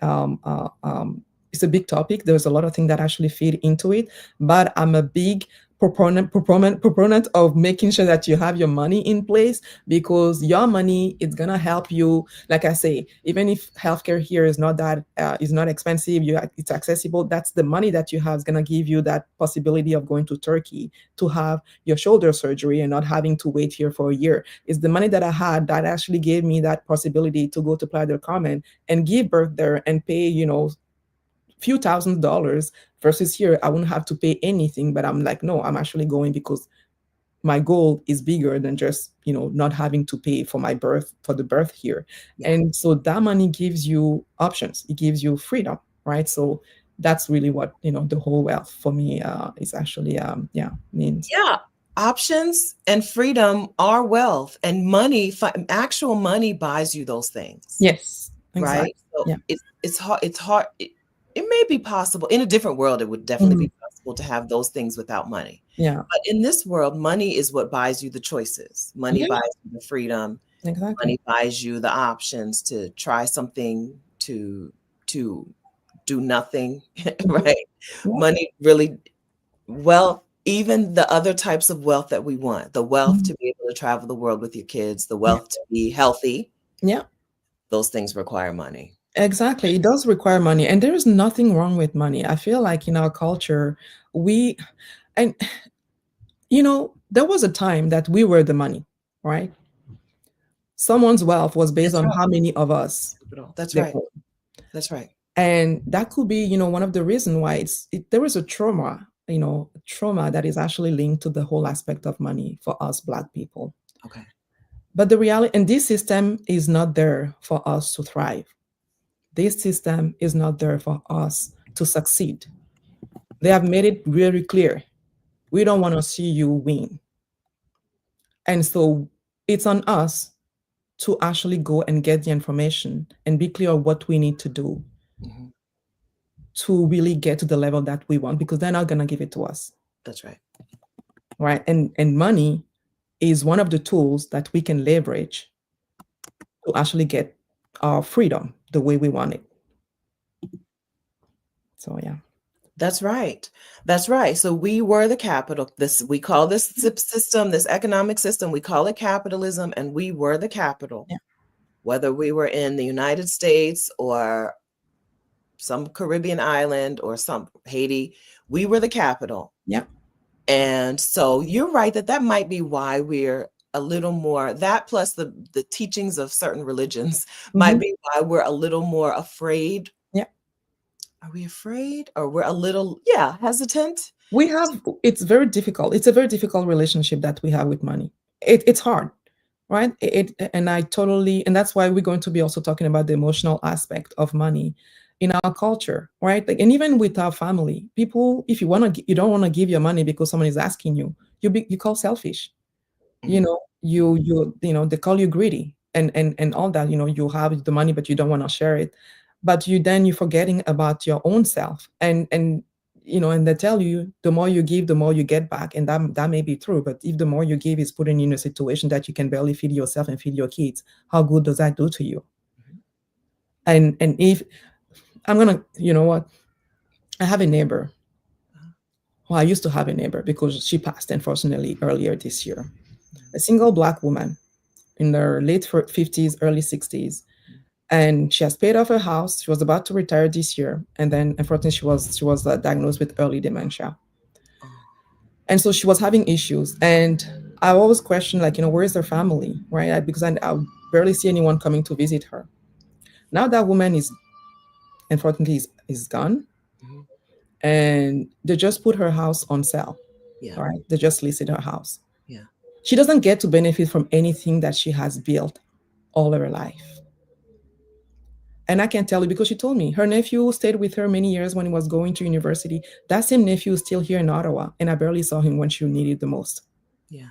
it's a big topic. There's a lot of things that actually feed into it, but I'm a big proponent of making sure that you have your money in place, because your money is gonna help you. Like I say, even if healthcare here is not expensive, it's accessible. That's the money that you have is gonna give you that possibility of going to Turkey to have your shoulder surgery and not having to wait here for a year. It's the money that I had that actually gave me that possibility to go to Playa del Carmen and give birth there and pay, few $1,000s, versus here I wouldn't have to pay anything. But I'm like, no, I'm actually going because my goal is bigger than just not having to pay for the birth here. Yeah. And so that money gives you options, it gives you freedom, right? So that's really what the whole wealth for me is actually means. Yeah, options and freedom are wealth, and actual money buys you those things. Yes, exactly. Right. So Yeah. it's hard. It may be possible in a different world. It would definitely be possible to have those things without money. Yeah. But in this world, money is what buys you the choices. Money buys you the freedom. Exactly. Money buys you the options to try something, to do nothing. Right. Yeah. Money really, even the other types of wealth that we want, the wealth to be able to travel the world with your kids, the wealth to be healthy. Yeah. Those things require money. Exactly. It does require money. And there is nothing wrong with money. I feel like in our culture, and there was a time that we were the money, right? Someone's wealth was based on how many of us. That's right. That's right. And that could be, one of the reasons why there is a trauma that is actually linked to the whole aspect of money for us Black people. Okay. But the reality, and this system is not there for us to thrive. This system is not there for us to succeed. They have made it very clear. We don't want to see you win. And so it's on us to actually go and get the information and be clear on what we need to do to really get to the level that we want, because they're not going to give it to us. That's right. Right. And money is one of the tools that we can leverage to actually get our freedom the way we want it. So, yeah. That's right. That's right. So we were the capital. We call this system, this economic system, we call it capitalism, and we were the capital. Yeah. Whether we were in the United States or some Caribbean island or some Haiti, we were the capital. Yeah. And so you're right that might be why we're a little more, that plus the teachings of certain religions might be why we're a little more afraid. Yeah. Are we afraid, or we're a little, hesitant? It's very difficult. It's a very difficult relationship that we have with money. It's hard, right? And that's why we're going to be also talking about the emotional aspect of money in our culture, right? Like, and even with our family, people, if you don't want to give your money because someone is asking you, you call selfish. You know, they call you greedy and all that. You have the money, but you don't want to share it. But you're forgetting about your own self, and they tell you the more you give, the more you get back, and that may be true. But if the more you give is putting you in a situation that you can barely feed yourself and feed your kids, how good does that do to you? And if I'm gonna, what, I have a neighbor. Well, I used to have a neighbor because she passed, unfortunately, earlier this year. A single Black woman in her late 50s, early 60s. And she has paid off her house. She was about to retire this year. And then, unfortunately, she was diagnosed with early dementia. And so she was having issues. And I always question, where is her family, right? Because I barely see anyone coming to visit her. Now that woman is, unfortunately, is gone. And they just put her house on sale. Yeah. Right? They just listed her house. Yeah. She doesn't get to benefit from anything that she has built all her life. And I can tell you because she told me her nephew stayed with her many years when he was going to university. That same nephew is still here in Ottawa, and I barely saw him when she needed the most. Yeah.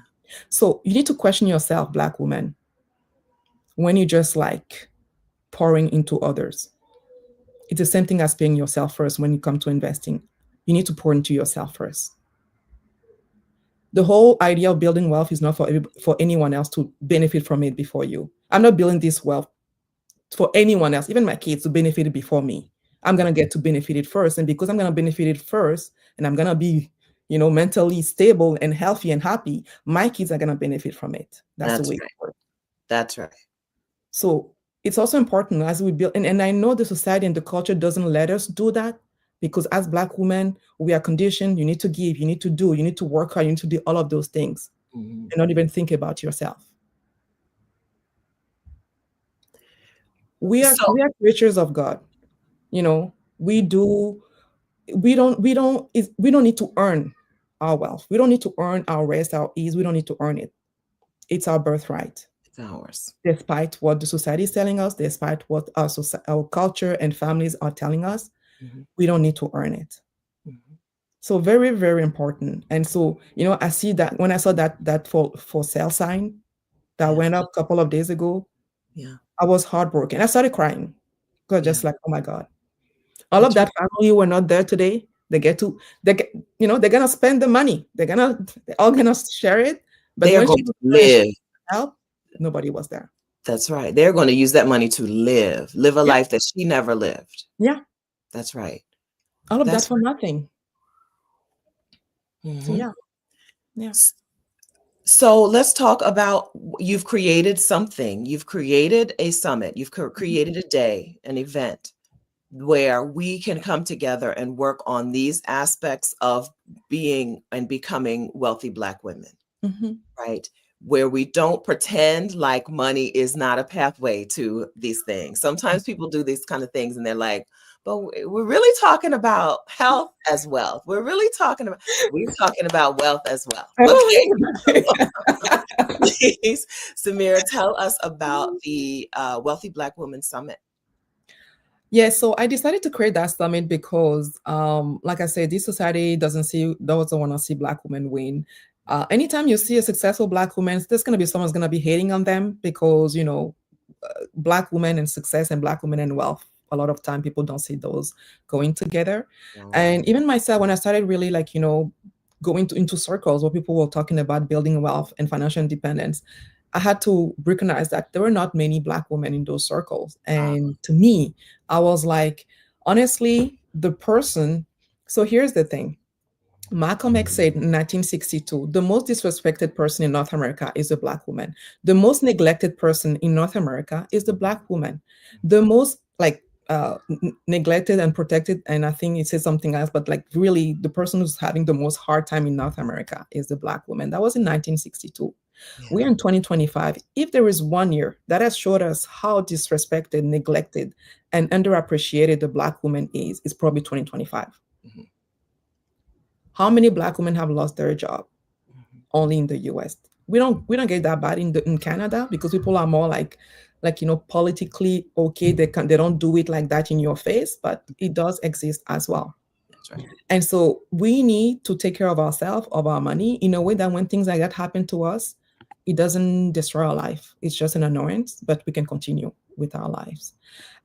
So you need to question yourself, Black woman, when you just pouring into others. It's the same thing as paying yourself first when you come to investing. You need to pour into yourself first. The whole idea of building wealth is not for anyone else to benefit from it before you. I'm not building this wealth for anyone else, even my kids, to benefit it before me. I'm going to get to benefit it first. And because I'm going to benefit it first, and I'm going to be, mentally stable and healthy and happy, my kids are going to benefit from it. That's the way it works. That's right. So it's also important as we build, and I know the society and the culture doesn't let us do that, because as Black women, we are conditioned. You need to give, you need to do, you need to work hard, you need to do all of those things, and not even think about yourself. We are creatures of God. We don't need to earn our wealth. We don't need to earn our rest, our ease. We don't need to earn it. It's our birthright. It's ours. Despite what the society is telling us, despite what our culture and families are telling us, we don't need to earn it. So very, very important. And so, I see that when I saw that for sale sign that went up a couple of days ago, I was heartbroken. I started crying because just oh my God, all of that family were not there today. They're gonna spend the money. They're all gonna share it. But they're going to live. Help, nobody was there. That's right. They're going to use that money to live a life that she never lived. Yeah. That's right. All of that for nothing. So, yeah. So let's talk about, you've created something. You've created a summit. You've created a day, an event where we can come together and work on these aspects of being and becoming wealthy Black women, right? Where we don't pretend like money is not a pathway to these things. Sometimes people do these kind of things and they're like, but we're really talking about health as wealth. We're talking about wealth as well. Okay. Please, Samira, tell us about the Wealthy Black Women Summit. Yeah, so I decided to create that summit because, like I said, this society doesn't want to see Black women win. Anytime you see a successful Black woman, there's going to be someone's going to be hating on them because, Black women and success and Black women and wealth, a lot of time people don't see those going together. And even myself, when I started really going into circles where people were talking about building wealth and financial independence, I had to recognize that there were not many Black women in those circles. And to me, I was like, honestly, so here's the thing. Malcolm X said in 1962, the most disrespected person in North America is a Black woman. The most neglected person in North America is the Black woman. The most neglected and protected, and I think it says something else, but really the person who's having the most hard time in North America is the Black woman. That was in 1962. Yeah. We're in 2025. If there is one year that has showed us how disrespected, neglected, and underappreciated the Black woman is, it's probably 2025. Mm-hmm. How many Black women have lost their job? Mm-hmm. Only in the US. We don't get that bad in Canada because people are more politically okay. They don't do it like that in your face, but it does exist as well. That's right. And so we need to take care of ourselves, of our money, in a way that when things like that happen to us, it doesn't destroy our life. It's just an annoyance, but we can continue with our lives.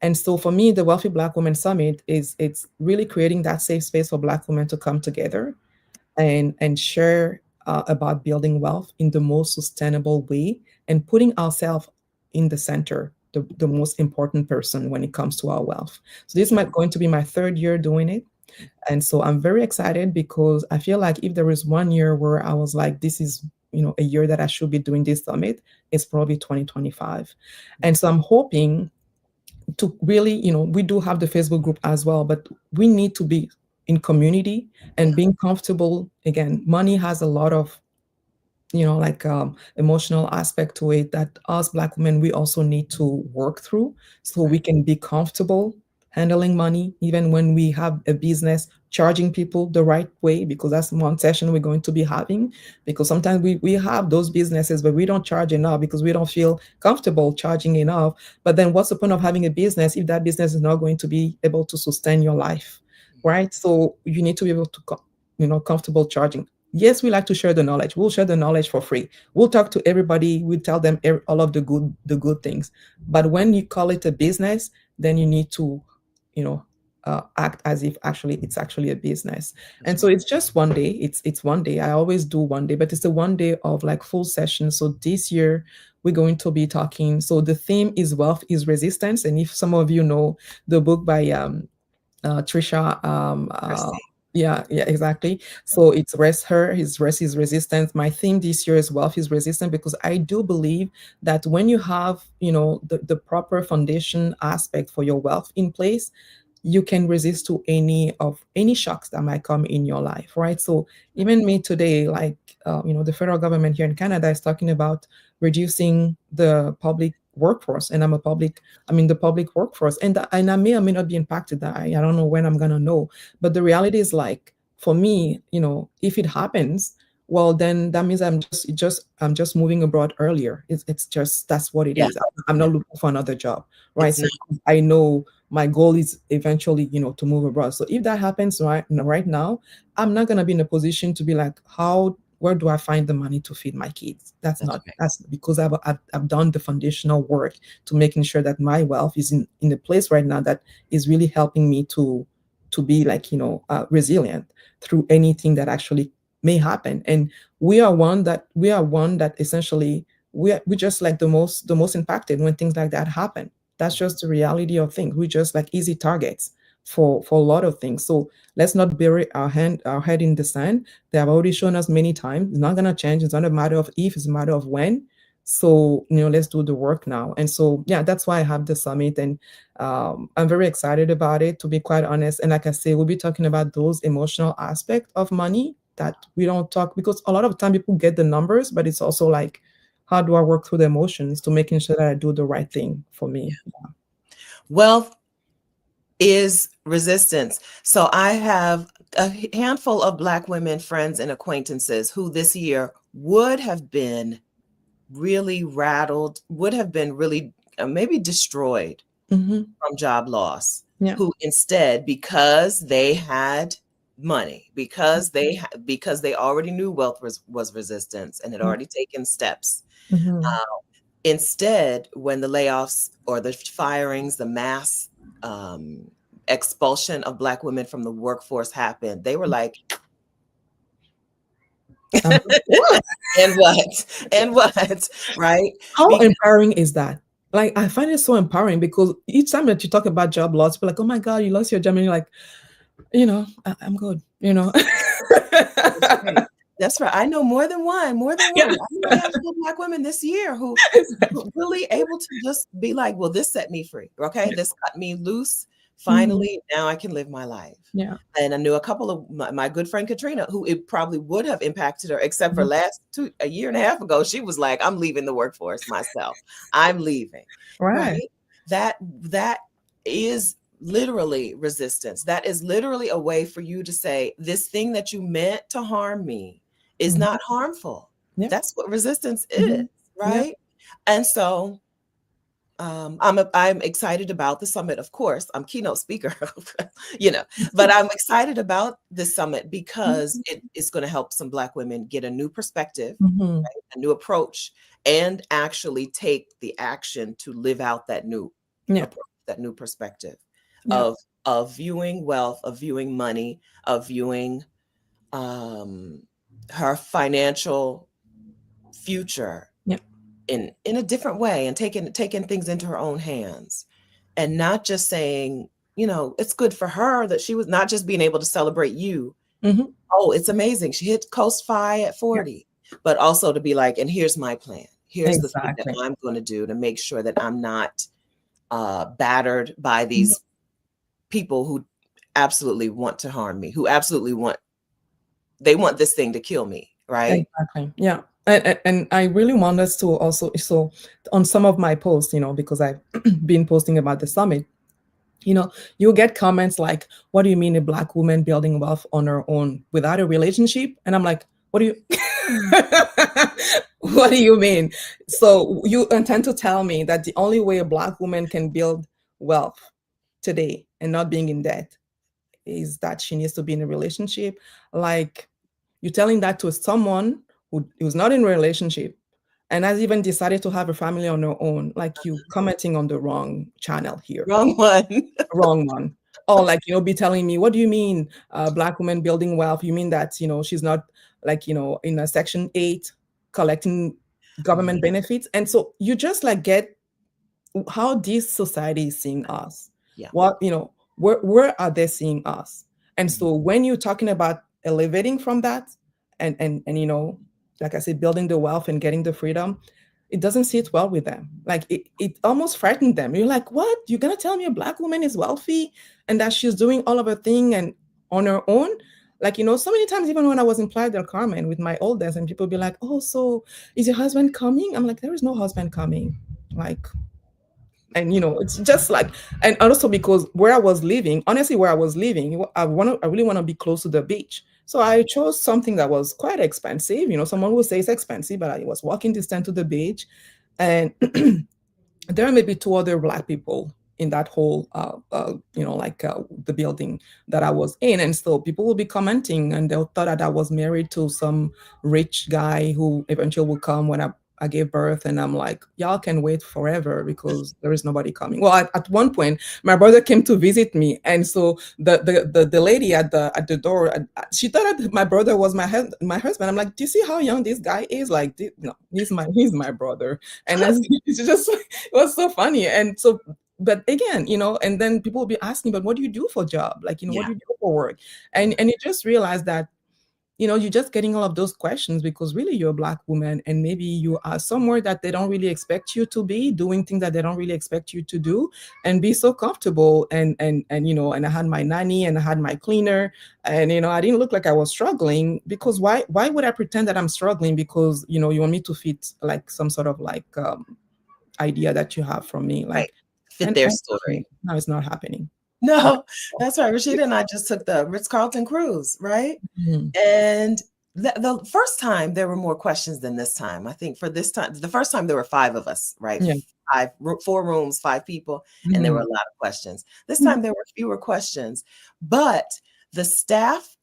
And so for me, the Wealthy Black Women Summit it's really creating that safe space for Black women to come together and share about building wealth in the most sustainable way and putting ourselves in the center, the most important person when it comes to our wealth. So this is going to be my third year doing it. And so I'm very excited because I feel like if there is one year where I was like, this is, a year that I should be doing this summit, it's probably 2025. And so I'm hoping to really, we do have the Facebook group as well, but we need to be in community and being comfortable. Again, money has a lot of, emotional aspect to it that us Black women, we also need to work through so we can be comfortable handling money, even when we have a business, charging people the right way, because that's one session we're going to be having. Because sometimes we have those businesses, but we don't charge enough because we don't feel comfortable charging enough. But then what's the point of having a business if that business is not going to be able to sustain your life, right? So you need to be able to, comfortable charging. Yes, we like to share the knowledge. We'll share the knowledge for free. We'll talk to everybody. We tell them all of the good things. But when you call it a business, then you need to, act as if it's actually a business. And so it's just one day. It's one day. I always do one day, but it's a one day of full session. So this year we're going to be talking. So the theme is Wealth is Resistance. And if some of you know the book by Trisha, yeah, exactly. So it's his rest is resistance. My theme this year is Wealth is Resistance, because I do believe that when you have, the proper foundation aspect for your wealth in place, you can resist to any shocks that might come in your life, right? So even me today, the federal government here in Canada is talking about reducing the public workforce, and I'm in the public workforce, and I may or may not be impacted. I don't know when I'm gonna know, but the reality is for me, if it happens, well, then that means I'm just moving abroad earlier. It's just, that's what it is. I'm not looking for another job, right? So I know my goal is eventually, to move abroad. So if that happens right now, I'm not gonna be in a position to be like, where do I find the money to feed my kids? That's because I've done the foundational work to making sure that my wealth is in a place right now that is really helping me to be resilient through anything that actually may happen. And we are one that essentially we just the most impacted when things like that happen. That's just the reality of things. We just easy targets for a lot of things. So let's not bury our head in the sand. They have already shown us many times. It's not going to change. It's not a matter of if, it's a matter of when. So, let's do the work now. And so, yeah, that's why I have the summit. And I'm very excited about it, to be quite honest. And like I say, we'll be talking about those emotional aspects of money that we don't talk, because a lot of time people get the numbers, but it's also how do I work through the emotions to making sure that I do the right thing for me? Yeah. Wealth is Resistance. So I have a handful of Black women friends and acquaintances who this year would have been really rattled, would have been really maybe destroyed from job loss, Yeah. who instead, because they had money, because they already knew wealth was resistance and had already taken steps. Instead, when the layoffs or the firings, the mass expulsion of Black women from the workforce happened, they were like, What? and what? And what? Right? How empowering is that? Like, I find it so empowering because each time that you talk about job loss, people are like, oh my God, you lost your job. And you're like, I'm good, That's right. I know more than one. Yeah. I know a handful of Black women this year who really able to just be like, well, this set me free. Okay. This cut me loose. Finally, now I can live my life. Yeah. And I knew a couple of my good friend Katrina, who it probably would have impacted her, except for a year and a half ago, she was like, I'm leaving the workforce myself. I'm leaving. Right. That is literally resistance. That is literally a way for you to say, this thing that you meant to harm me is not harmful. Yeah. That's what resistance is, right? Yeah. And so I'm excited about the summit, of course. I'm keynote speaker, but I'm excited about this summit because it is going to help some Black women get a new perspective, right? A new approach, and actually take the action to live out that new approach, that new perspective of viewing wealth, of viewing money, of viewing her financial future in a different way, and taking things into her own hands, and not just saying, it's good for her that she was not just being able to celebrate you. Oh, it's amazing. She hit Coast Fi at 40, but also to be like, and here's my plan. Here's the thing that I'm going to do to make sure that I'm not battered by these people who absolutely want to harm me, who absolutely want this thing to kill me, right? Exactly. Yeah. And I really want us to also, so on some of my posts, because I've been posting about the summit, you'll get comments like, what do you mean a Black woman building wealth on her own without a relationship? And I'm like, what do you mean? So you intend to tell me that the only way a Black woman can build wealth today and not being in debt is that she needs to be in a relationship? Like, you're telling that to someone who's not in a relationship and has even decided to have a family on her own. Like, you commenting on the wrong channel here. Wrong one. Wrong one. Or like, be telling me, what do you mean Black woman building wealth? You mean that, she's not like, in a Section 8 collecting government benefits? And so you just like get how this society is seeing us. What, where are they seeing us? And so when you're talking about elevating from that and like I said, building the wealth and getting the freedom, it doesn't sit well with them. Like it almost frightened them. You're like, what? You're gonna tell me a Black woman is wealthy and that she's doing all of her thing and on her own? Like, so many times, even when I was in Playa del Carmen with my oldest, and people be like, oh, so is your husband coming? I'm like, there is no husband coming. Like, and it's just like, and also because where I was living, I really want to be close to the beach. So I chose something that was quite expensive. Someone will say it's expensive, but I was walking distance to the beach, and there are maybe 2 other Black people in that whole, the building that I was in. And so people will be commenting and they'll thought that I was married to some rich guy who eventually will come when I gave birth. And I'm like, y'all can wait forever because there is nobody coming. Well, at one point, my brother came to visit me. And so the lady at the door, she thought that my brother was my husband. I'm like, do you see how young this guy is? Like, no, he's my brother. And it's just, it was so funny. And so, but again, and then people will be asking, but what do you do for job? Like, what do you do for work? And you just realize that, you're just getting all of those questions because really you're a Black woman and maybe you are somewhere that they don't really expect you to be doing things that they don't really expect you to do and be so comfortable. And I had my nanny and I had my cleaner and, I didn't look like I was struggling because why would I pretend that I'm struggling because, you want me to fit like some sort of like idea that you have from me, like fit their story. No, it's not happening. No, that's right. Rashida and I just took the Ritz-Carlton cruise, right? Mhm. And the first time there were more questions than this time. I think for this time, the first time there were 5 of us, right? Yeah. 4 rooms, 5 people, and there were a Mhm. lot of questions. This time there were fewer questions, but the staff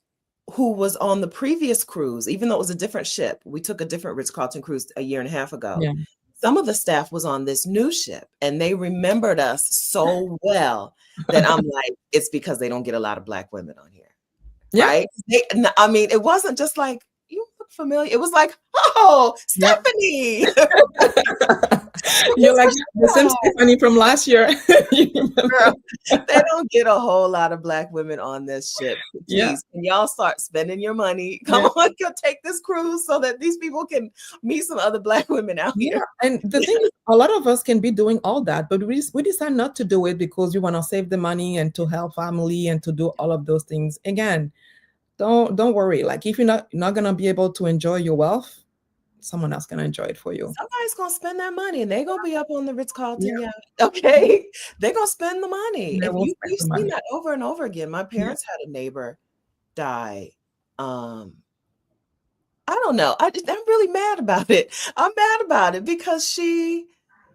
who was on the previous cruise, even though it was a different ship, we took a different Ritz-Carlton cruise a year and a half ago. Yeah. Some of the staff was on this new ship and they remembered us so well that I'm like, it's because they don't get a lot of Black women on here. Yeah. Right? I mean, it wasn't just like, you look familiar. It was like, oh, Yep. Stephanie. You're like the same Stephanie from last year. You Girl, remember? they don't get a whole lot of Black women on this ship. Yeah. Please, can y'all start spending your money? Come Yeah. on, go take this cruise so that these people can meet some other Black women out Yeah. here. And the thing is, a lot of us can be doing all that, but we decide not to do it because we want to save the money and to help family and to do all of those things. Again, don't worry. Like if you're not gonna be able to enjoy your wealth, someone else gonna enjoy it for you. Somebody's gonna spend that money and they're gonna be up on the Ritz-Carlton Yeah. yacht. Okay. They're gonna spend the money. They If will spend you've the seen money. that over and over again. My Yeah. parents had a neighbor die. I don't know. I'm really mad about it. I'm mad about it because she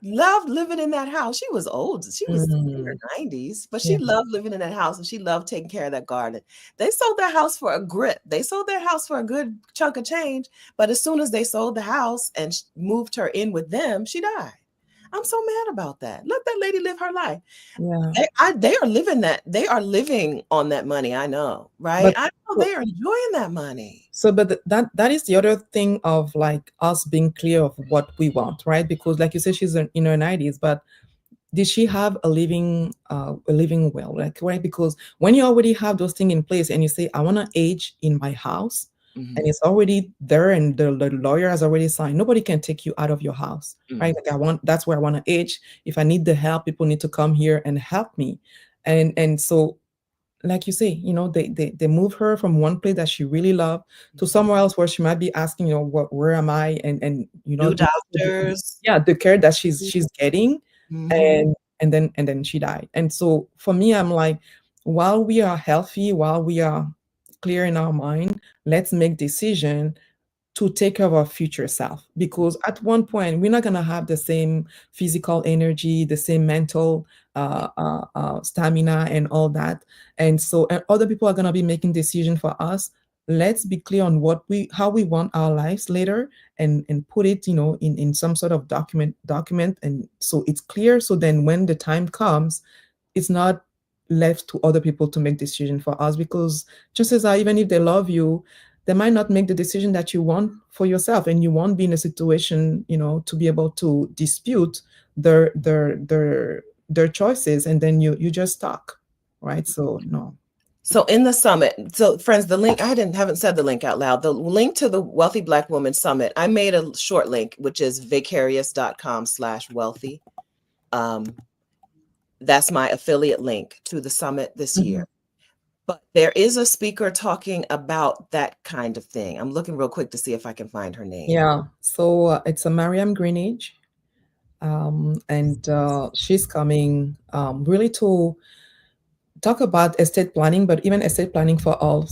loved living in that house. She was old. She was in her 90s, but she Yeah. loved living in that house and she loved taking care of that garden. They sold their house for a grip. They sold their house for a good chunk of change. But as soon as they sold the house and moved her in with them, she died. I'm so mad about that. Let that lady live her life. Yeah. They are living that. They are living on that money. I know, right? But I know they are enjoying that money. that is the other thing of like us being clear of what we want, right? Because like you said, she's in her 90s, but did she have a living well, like, right? Because when you already have those things in place and you say, I want to age in my house, and it's already there and the lawyer has already signed, nobody can take you out of your house, right? Like that's where I want to age. If I need the help, people need to come here and help me. And so like you say, they move her from one place that she really loved to somewhere else where she might be asking, where am I? And New doctors. yeah, the care that she's getting, Mhm. and then she died. And so for me, I'm like, while we are healthy, while we are clear in our mind, let's make decision to take care of our future self, because at one point we're not going to have the same physical energy, the same mental stamina and all that. And so and other people are going to be making decisions for us. Let's be clear on how we want our lives later, and put it in some sort of document, and so it's clear, so then when the time comes, it's not left to other people to make decision for us, because chances are, even if they love you, they might not make the decision that you want for yourself, and you won't be in a situation, to be able to dispute their choices, and then you just stuck, right? So no. So in the summit, so friends, the link, I haven't said the link out loud. The link to the Wealthy Black Woman Summit, I made a short link, which is vicarious.com/wealthy. That's my affiliate link to the summit this year. But there is a speaker talking about that kind of thing. I'm looking real quick to see if I can find her name. Yeah. So it's a Mariam Greenage. And she's coming really to talk about estate planning, but even estate planning for all,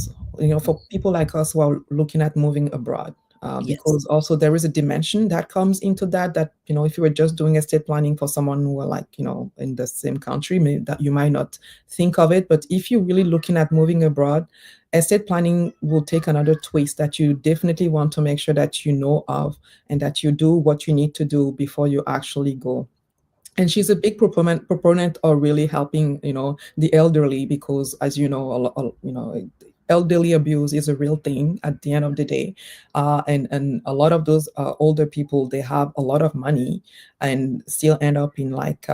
for people like us who are looking at moving abroad. Yes. Because also there is a dimension that comes into that, if you were just doing estate planning for someone who are like, in the same country, maybe that you might not think of it. But if you're really looking at moving abroad, estate planning will take another twist that you definitely want to make sure that you know of, and that you do what you need to do before you actually go. And she's a big proponent of really helping, the elderly, because as you know, elderly abuse is a real thing at the end of the day. And a lot of those older people, they have a lot of money and still end up in like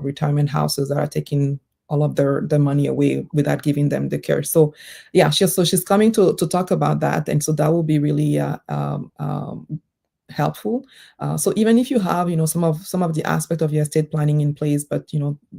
retirement houses that are taking all of their money away without giving them the care. So yeah, she's coming to talk about that. And so that will be really helpful. So even if you have, some of the aspect of your estate planning in place, but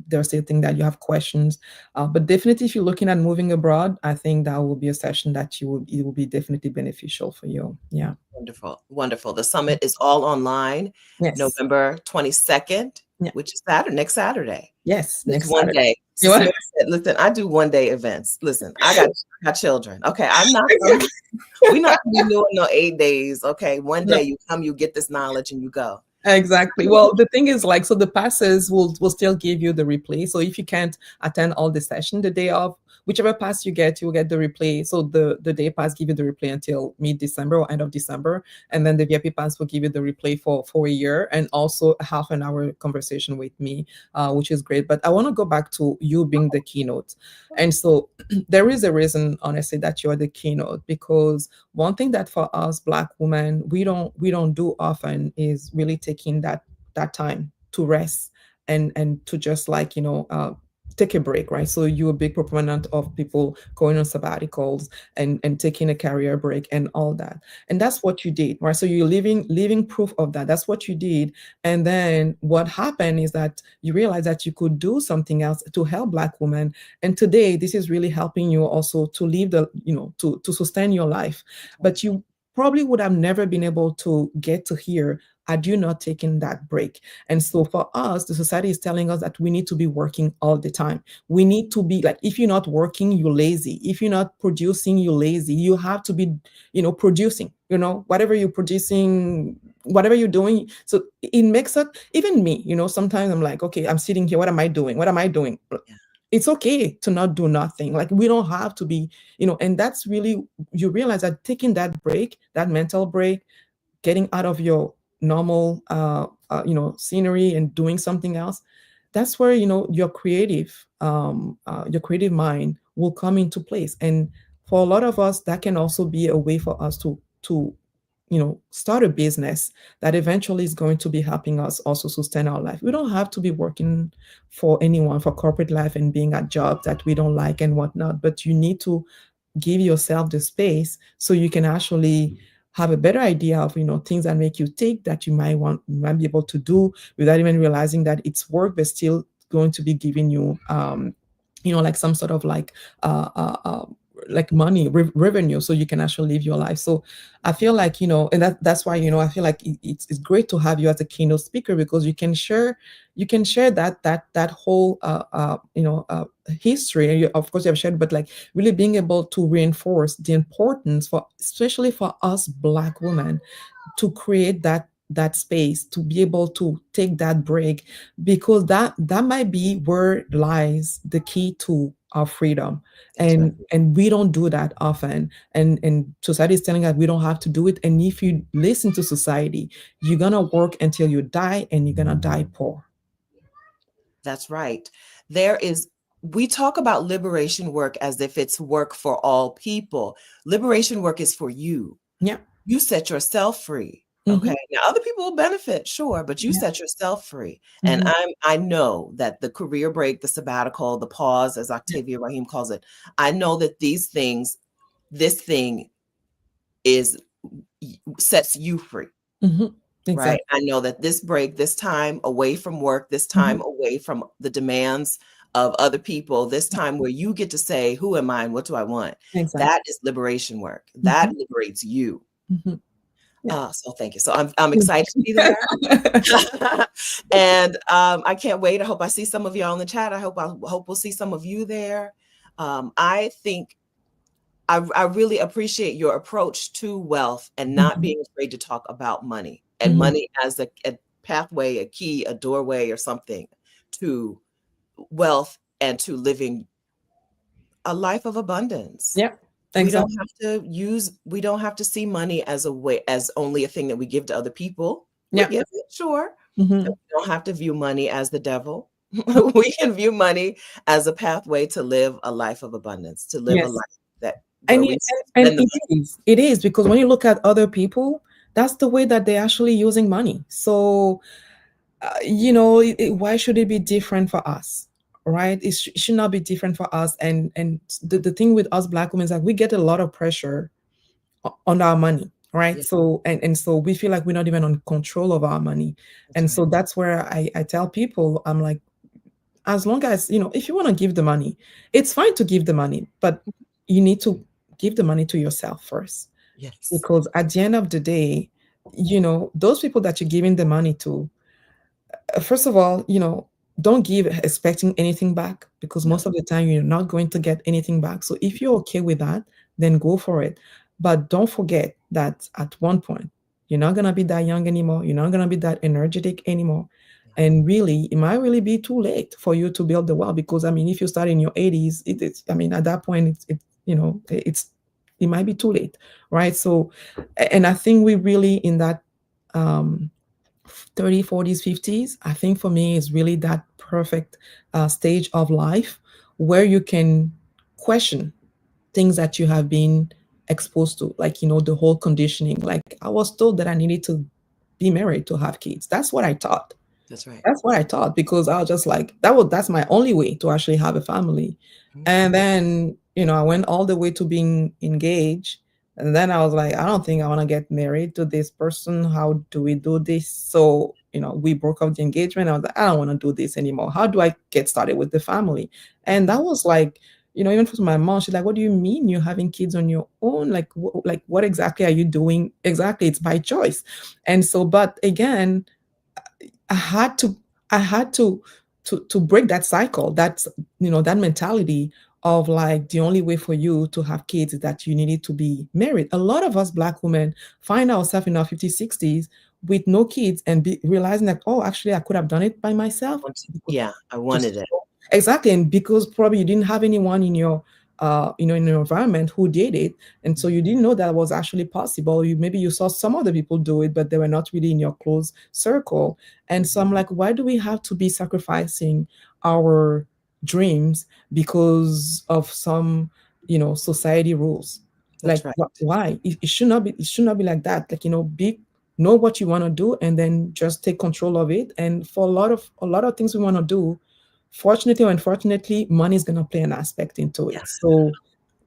there's still things that you have questions. But definitely, if you're looking at moving abroad, I think that will be a session that it will be definitely beneficial for you. Yeah. Wonderful, wonderful. The summit is all online, Yes. November 22nd, Yeah. which is next Saturday. Yes, It's next one Saturday. day. You Sister want? Mary said, listen, I do 1 day events. Listen, I got children. Okay. We're not gonna be doing no 8 days. Okay. One No. day you come, you get this knowledge and you go. Exactly. Well, the thing is, like, so the passes will still give you the replay. So if you can't attend all the session the day of, whichever pass you get, you'll get the replay. So the day pass give you the replay until mid-December or end of December, and then the VIP pass will give you the replay for a year, and also a half an hour conversation with me, which is great. But I want to go back to you being the keynote, and so there is a reason, honestly, that you're the keynote, because one thing that for us Black women we don't do often is really taking that time to rest and to just, like, take a break, right? So you're a big proponent of people going on sabbaticals and taking a career break and all that, and that's what you did, right? So you're living proof of that. That's what you did. And then what happened is that you realized that you could do something else to help Black women, and today this is really helping you also to live to sustain your life. But you probably would have never been able to get to here had you not taken that break. And so for us, the society is telling us that we need to be working all the time. We need to be like, if you're not working, you're lazy. If you're not producing, you're lazy. You have to be, producing, whatever you're producing, whatever you're doing. So it makes it, even me, sometimes I'm like, okay, I'm sitting here. What am I doing? What am I doing? Yeah. It's okay to not do nothing. Like, we don't have to be, and that's really, you realize that taking that break, that mental break, getting out of your normal scenery and doing something else, that's where your creative mind will come into place. And for a lot of us, that can also be a way for us to start a business that eventually is going to be helping us also sustain our life. We don't have to be working for anyone, for corporate life, and being at jobs that we don't like and whatnot, but you need to give yourself the space so you can actually have a better idea of things that make you tick, that you might be able to do without even realizing that it's work, but still going to be giving you like some sort of like money revenue, so you can actually live your life. So I feel like, and that's why, I feel like it's great to have you as a keynote speaker, because you can share that whole history. And of course you have shared, but like really being able to reinforce the importance, for especially for us Black women, to create that space, to be able to take that break, because that might be where lies the key to our freedom. That's right. And we don't do that often, and society is telling us we don't have to do it. And if you listen to society, you're gonna work until you die, and you're gonna die poor. That's right. We talk about liberation work as if it's work for all people. Liberation work is for you. Yeah. You set yourself free. Mm-hmm. Okay. Now other people will benefit, sure, but you Yeah. set yourself free. And Mm-hmm. I know that the career break, the sabbatical, the pause, as Octavia Rahim calls it, I know that this thing sets you free. Mm-hmm. Right. Exactly. I know that this break, this time away from work, this Mm-hmm. time away from the demands of other people, this time where you get to say, who am I and what do I want? Exactly. That is liberation work. Mm-hmm. That liberates you. Mm-hmm. Yeah. So thank you. So I'm excited to be there. And I can't wait. I hope I see some of y'all in the chat. I hope we'll see some of you there. I think I really appreciate your approach to wealth and not Mm-hmm. being afraid to talk about money and Mm-hmm. money as a pathway, a key, a doorway, or something to wealth and to living a life of abundance. Yeah. We don't Exactly. we don't have to see money as as only a thing that we give to other people. We Yeah. give it, sure. Mm-hmm. We don't have to view money as the devil. We can view money as a pathway to live a life of abundance, to live a Yes. life where And we it, and spend the it is. It is, because when you look at other people, that's the way that they're actually using money. So, why should it be different for us? Right? It should not be different for us. And the thing with us Black women is that we get a lot of pressure on our money, right? Yeah, So and so we feel like we're not even on control of our money. that's And right. so that's where I tell people, I'm like, as long as, if you want to give the money, it's fine to give the money, but you need to give the money to yourself first. Yes. Because at the end of the day, those people that you're giving the money to, first of all, don't give expecting anything back, because No. most of the time you're not going to get anything back. So if you're okay with that, then go for it. But don't forget that at one point, you're not going to be that young anymore. You're not going to be that energetic anymore. And really, it might really be too late for you to build the wealth, because I mean, if you start in your 80s, I mean, at that point, it might be too late, right? So, and I think we really in that um, 30, 40s, 50s, I think for me is really that perfect stage of life where you can question things that you have been exposed to, like, the whole conditioning. Like, I was told that I needed to be married to have kids. That's what I thought. That's right. That's what I thought, because I was just like, that's my only way to actually have a family. And then, I went all the way to being engaged. And then I was like, I don't think I want to get married to this person. How do we do this? So, we broke up the engagement. I was like, I don't want to do this anymore. How do I get started with the family? And that was like, even for my mom, she's like, what do you mean you're having kids on your own? Like, what exactly are you doing? Exactly. It's by choice. And so, but again, I had to I had to break that cycle. That's that mentality of like the only way for you to have kids is that you needed to be married. A lot of us Black women find ourselves in our 50s, 60s with no kids and realizing that, oh, actually I could have done it by myself. Yeah, I wanted Just it. exactly, and because probably you didn't have anyone in your in your environment who did it, and so you didn't know that was actually possible. Maybe you saw some other people do it, but they were not really in your close circle. And so I'm like, why do we have to be sacrificing our dreams because of some society rules? That's Like, right. why it should not be, like that. Like, be know what you want to do and then just take control of it. And for a lot of things we want to do, fortunately or unfortunately, money is going to play an aspect into it. Yes. So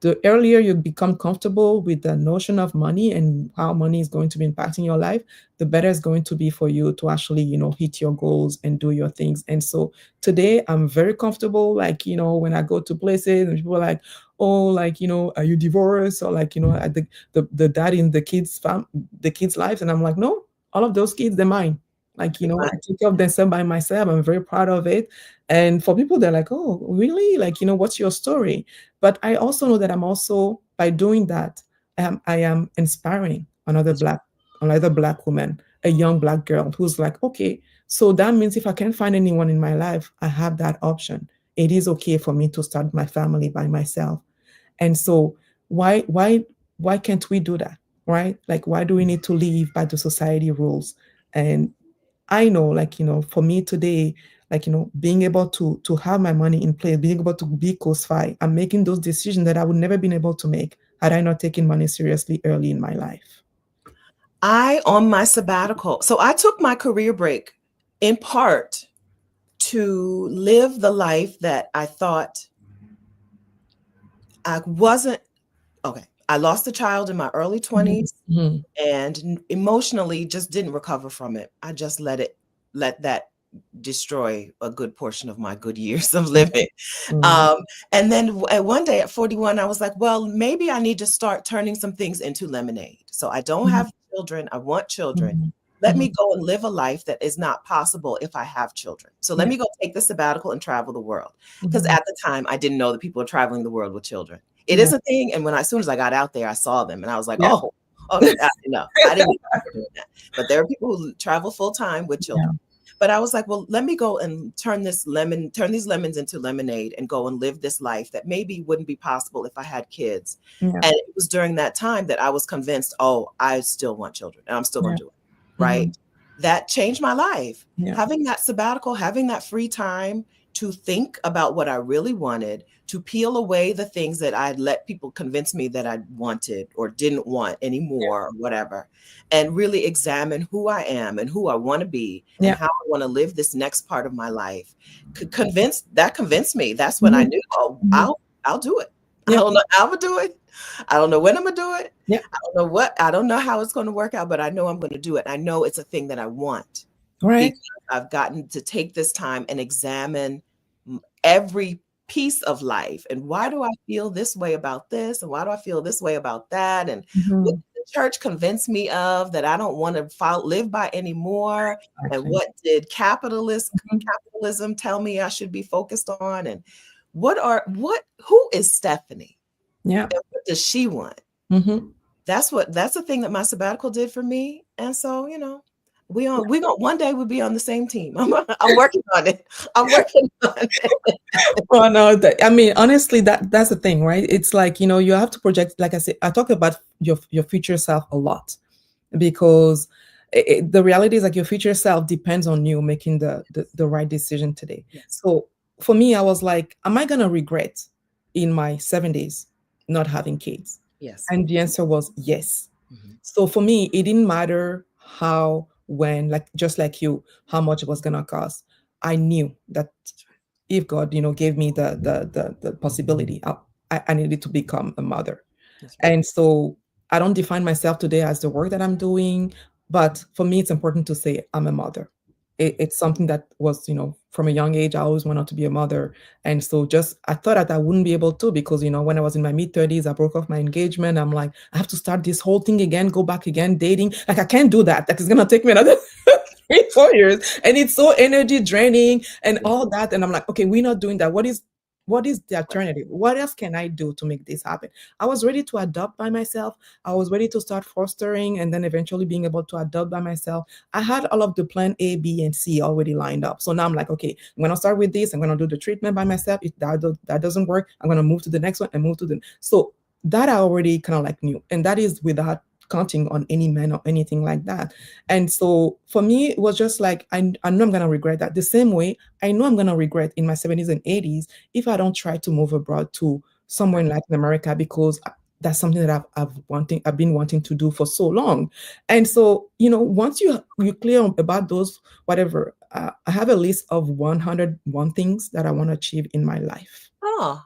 the earlier you become comfortable with the notion of money and how money is going to be impacting your life, the better it's going to be for you to actually, hit your goals and do your things. And so today I'm very comfortable. Like, when I go to places and people are like, oh, like, are you divorced? Or like, at the dad in the kids' lives. And I'm like, no, all of those kids, they're mine. Like, I took care of them by myself. I'm very proud of it. And for people, they're like, oh, really? Like, what's your story? But I also know that I'm also, by doing that, I am inspiring That's another Black woman, a young Black girl who's like, okay, so that means if I can't find anyone in my life, I have that option. It is okay for me to start my family by myself. And so why can't we do that? Right? Like, why do we need to live by the society rules? And I know, like, for me today, like, being able to have my money in place, being able to be coast-fi, I'm making those decisions that I would never been able to make had I not taken money seriously early in my life. on my sabbatical. So I took my career break in part to live the life that I thought I wasn't okay. I lost a child in my early 20s Mm-hmm. and emotionally just didn't recover from it. I just let that destroy a good portion of my good years of living. Mm-hmm. And then one day at 41, I was like, well, maybe I need to start turning some things into lemonade. So I don't have children. I want children. Mm-hmm. Let Mm-hmm. me go and live a life that is not possible if I have children. So let Yeah. me go take the sabbatical and travel the world. Because Mm-hmm. at the time, I didn't know that people were traveling the world with children. It Yeah. is a thing. And as soon as I got out there, I saw them and I was like, Yeah. oh, okay, no, I didn't know they were doing that. But there are people who travel full time with children. Yeah. But I was like, well, let me go and turn these lemons into lemonade and go and live this life that maybe wouldn't be possible if I had kids. Yeah. And it was during that time that I was convinced, oh, I still want children and I'm still Yeah. going to do it. Mm-hmm. Right. That changed my life. Yeah. Having that sabbatical, having that free time to think about what I really wanted, to peel away the things that I'd let people convince me that I wanted or didn't want anymore or whatever, and really examine who I am and who I want to be and Yeah. how I want to live this next part of my life. Convinced me. That's when I Mm-hmm. knew, oh, Mm-hmm. I'll do it. I Yeah. don't know how I'm gonna do it. I don't know when I'm gonna do it. Yeah. I don't know how it's going to work out, but I know I'm going to do it. I know it's a thing that I want All right. because I've gotten to take this time and examine every piece of life. And why do I feel this way about this? And why do I feel this way about that? And what Mm-hmm. are the church convinced me of that I don't want to live by anymore? And Exactly. what did Mhm. capitalism tell me I should be focused on? And who is Stephanie? Yeah. And what does she want? Mhm. That's the thing that my sabbatical did for me. And so, we going one day we'll be on the same team. I'm working on it. I'm working on it. Well, no, I mean, honestly, that's the thing, right? It's like, you have to project, like I said, I talk about your future self a lot because the reality is like your future self depends on you making the right decision today. Yes. So for me, I was like, am I going to regret in my 70s not having kids? Yes. And the answer was yes. Mm-hmm. So for me, it didn't matter how, when, like just like you, how much it was going to cost. I knew that if God, gave me the possibility, I needed to become a mother. That's right. And so I don't define myself today as the work that I'm doing, but for me, it's important to say I'm a mother. It's something that was, from a young age, I always wanted to be a mother. And so I thought that I wouldn't be able to because, when I was in my mid 30s, I broke off my engagement. I'm like, I have to start this whole thing again, go back again, dating. Like, I can't do that. Like, it's going to take me another 3, 4 years. And it's so energy draining and Yeah. all that. And I'm like, okay, we're not doing that. What is the Right. alternative? What else can I do to make this happen? I was ready to adopt by myself. I was ready to start fostering and then eventually being able to adopt by myself. I had all of the plan A, B, and C already lined up. So now I'm like, okay, I'm going to start with this. I'm going to do the treatment by myself. If that doesn't work, I'm going to move to the next one and move to the. So that I already kind of like knew. And that is without counting on any man or anything like that. And so for me, it was just like, I know I'm going to regret that. The same way I know I'm going to regret in my 70s and 80s if I don't try to move abroad to somewhere in Latin America because that's something that I've been wanting to do for so long. And so, once you clear about those, whatever, I have a list of 101 things that I want to achieve in my life. Oh,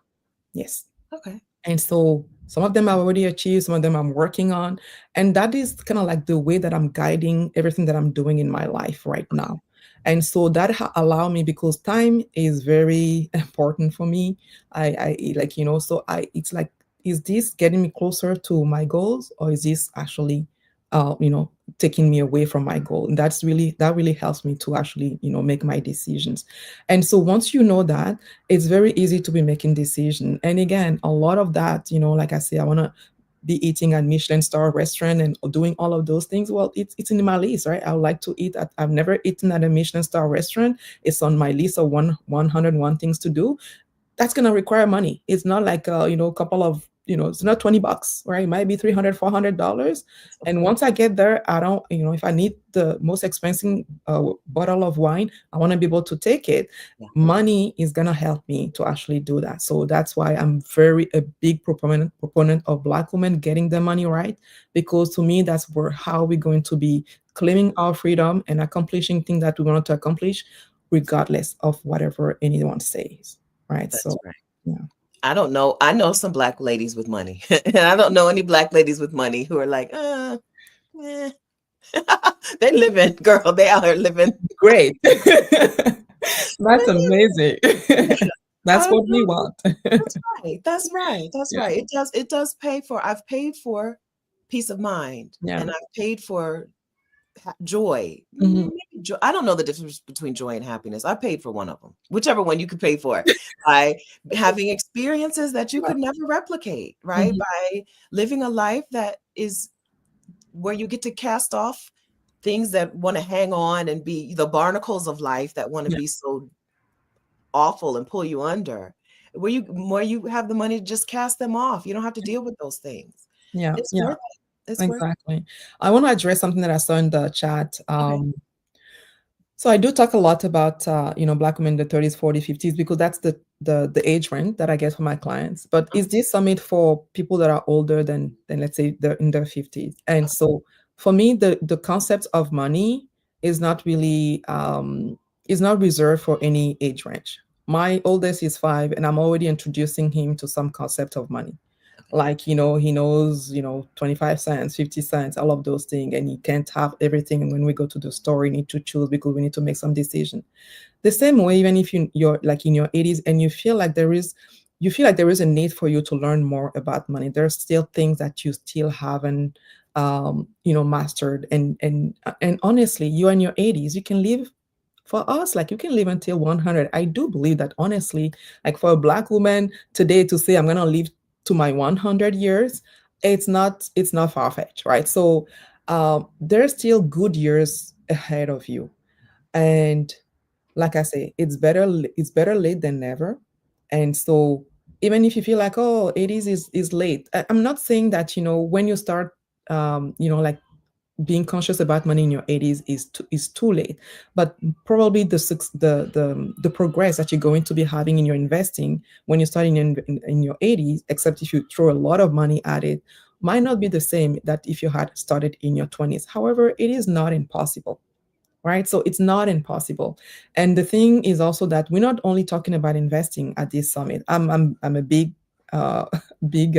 Yes. okay. And so some of them I've already achieved, some of them I'm working on. And that is kind of like the way that I'm guiding everything that I'm doing in my life right now. And so that allow me, because time is very important for me. I like, so it's like, is this getting me closer to my goals, or is this actually, uh, you know, taking me away from my goal? And that really helps me to actually, make my decisions. And so once you know that, it's very easy to be making decisions. And again, a lot of that, like I say, I want to be eating at Michelin star restaurant and doing all of those things. Well, it's in my list, right? I would like to eat I've never eaten at a Michelin star restaurant. It's on my list of 101 things to do. That's going to require money. It's not like a couple of, it's not $20, right? It might be $300, $400. And once I get there, I don't, if I need the most expensive bottle of wine, I want to be able to take it. Yeah. Money is going to help me to actually do that. So that's why I'm a big proponent of Black women getting the money right, because to me, that's how we're going to be claiming our freedom and accomplishing things that we want to accomplish, regardless of whatever anyone says. Right. That's So, right. yeah. I don't know. I know some Black ladies with money. And I don't know any Black ladies with money who are like, eh. They living, girl. They out here living. Great. That's amazing. I That's don't what we know. want. That's right. That's right. That's Yeah. right. It does pay for, I've paid for peace of mind, Yeah. and I've paid for joy. Mhm. Joy. I don't know the difference between joy and happiness. I paid for one of them, whichever one you could pay for, by having experiences that you Yeah. could never replicate, right? Mhm. By living a life that is where you get to cast off things that want to hang on and be the barnacles of life that want to Yeah. be so awful and pull you under. Where you have the money to just cast them off. You don't have to deal with those things. Yeah. It's Yeah. worth it. It's worth Exactly. I want to address something that I saw in the chat. it. Okay. So I do talk a lot about Black women in the 30s, 40s, 50s, because that's the age range that I get from my clients. But is this summit for people that are older than let's say they're in their 50s? And so for me, the concept of money is not really is not reserved for any age range. My oldest is 5, and I'm already introducing him to some concept of money. Like, he knows, 25 cents, 50 cents, all of those things. And he can't have everything. And when we go to the store, we need to choose because we need to make some decision. The same way, even if you're like in your 80s and you feel like there is a need for you to learn more about money, there's still things that you still haven't mastered. And honestly, you're in your 80s, you can live, for us, like you can live until 100. I do believe that, honestly, like for a Black woman today to say I'm gonna live to my 100 years, it's not far-fetched, right? So there's still good years ahead of you. And like I say, it's better late than never. And so even if you feel like, oh, 80s is late, I'm not saying that, when you start like being conscious about money in your 80s is too late. But probably the progress that you're going to be having in your investing when you're starting in your 80s, except if you throw a lot of money at it, might not be the same that if you had started in your 20s. However, it is not impossible, right? So it's not impossible. And the thing is also that we're not only talking about investing at this summit. I'm a big uh, big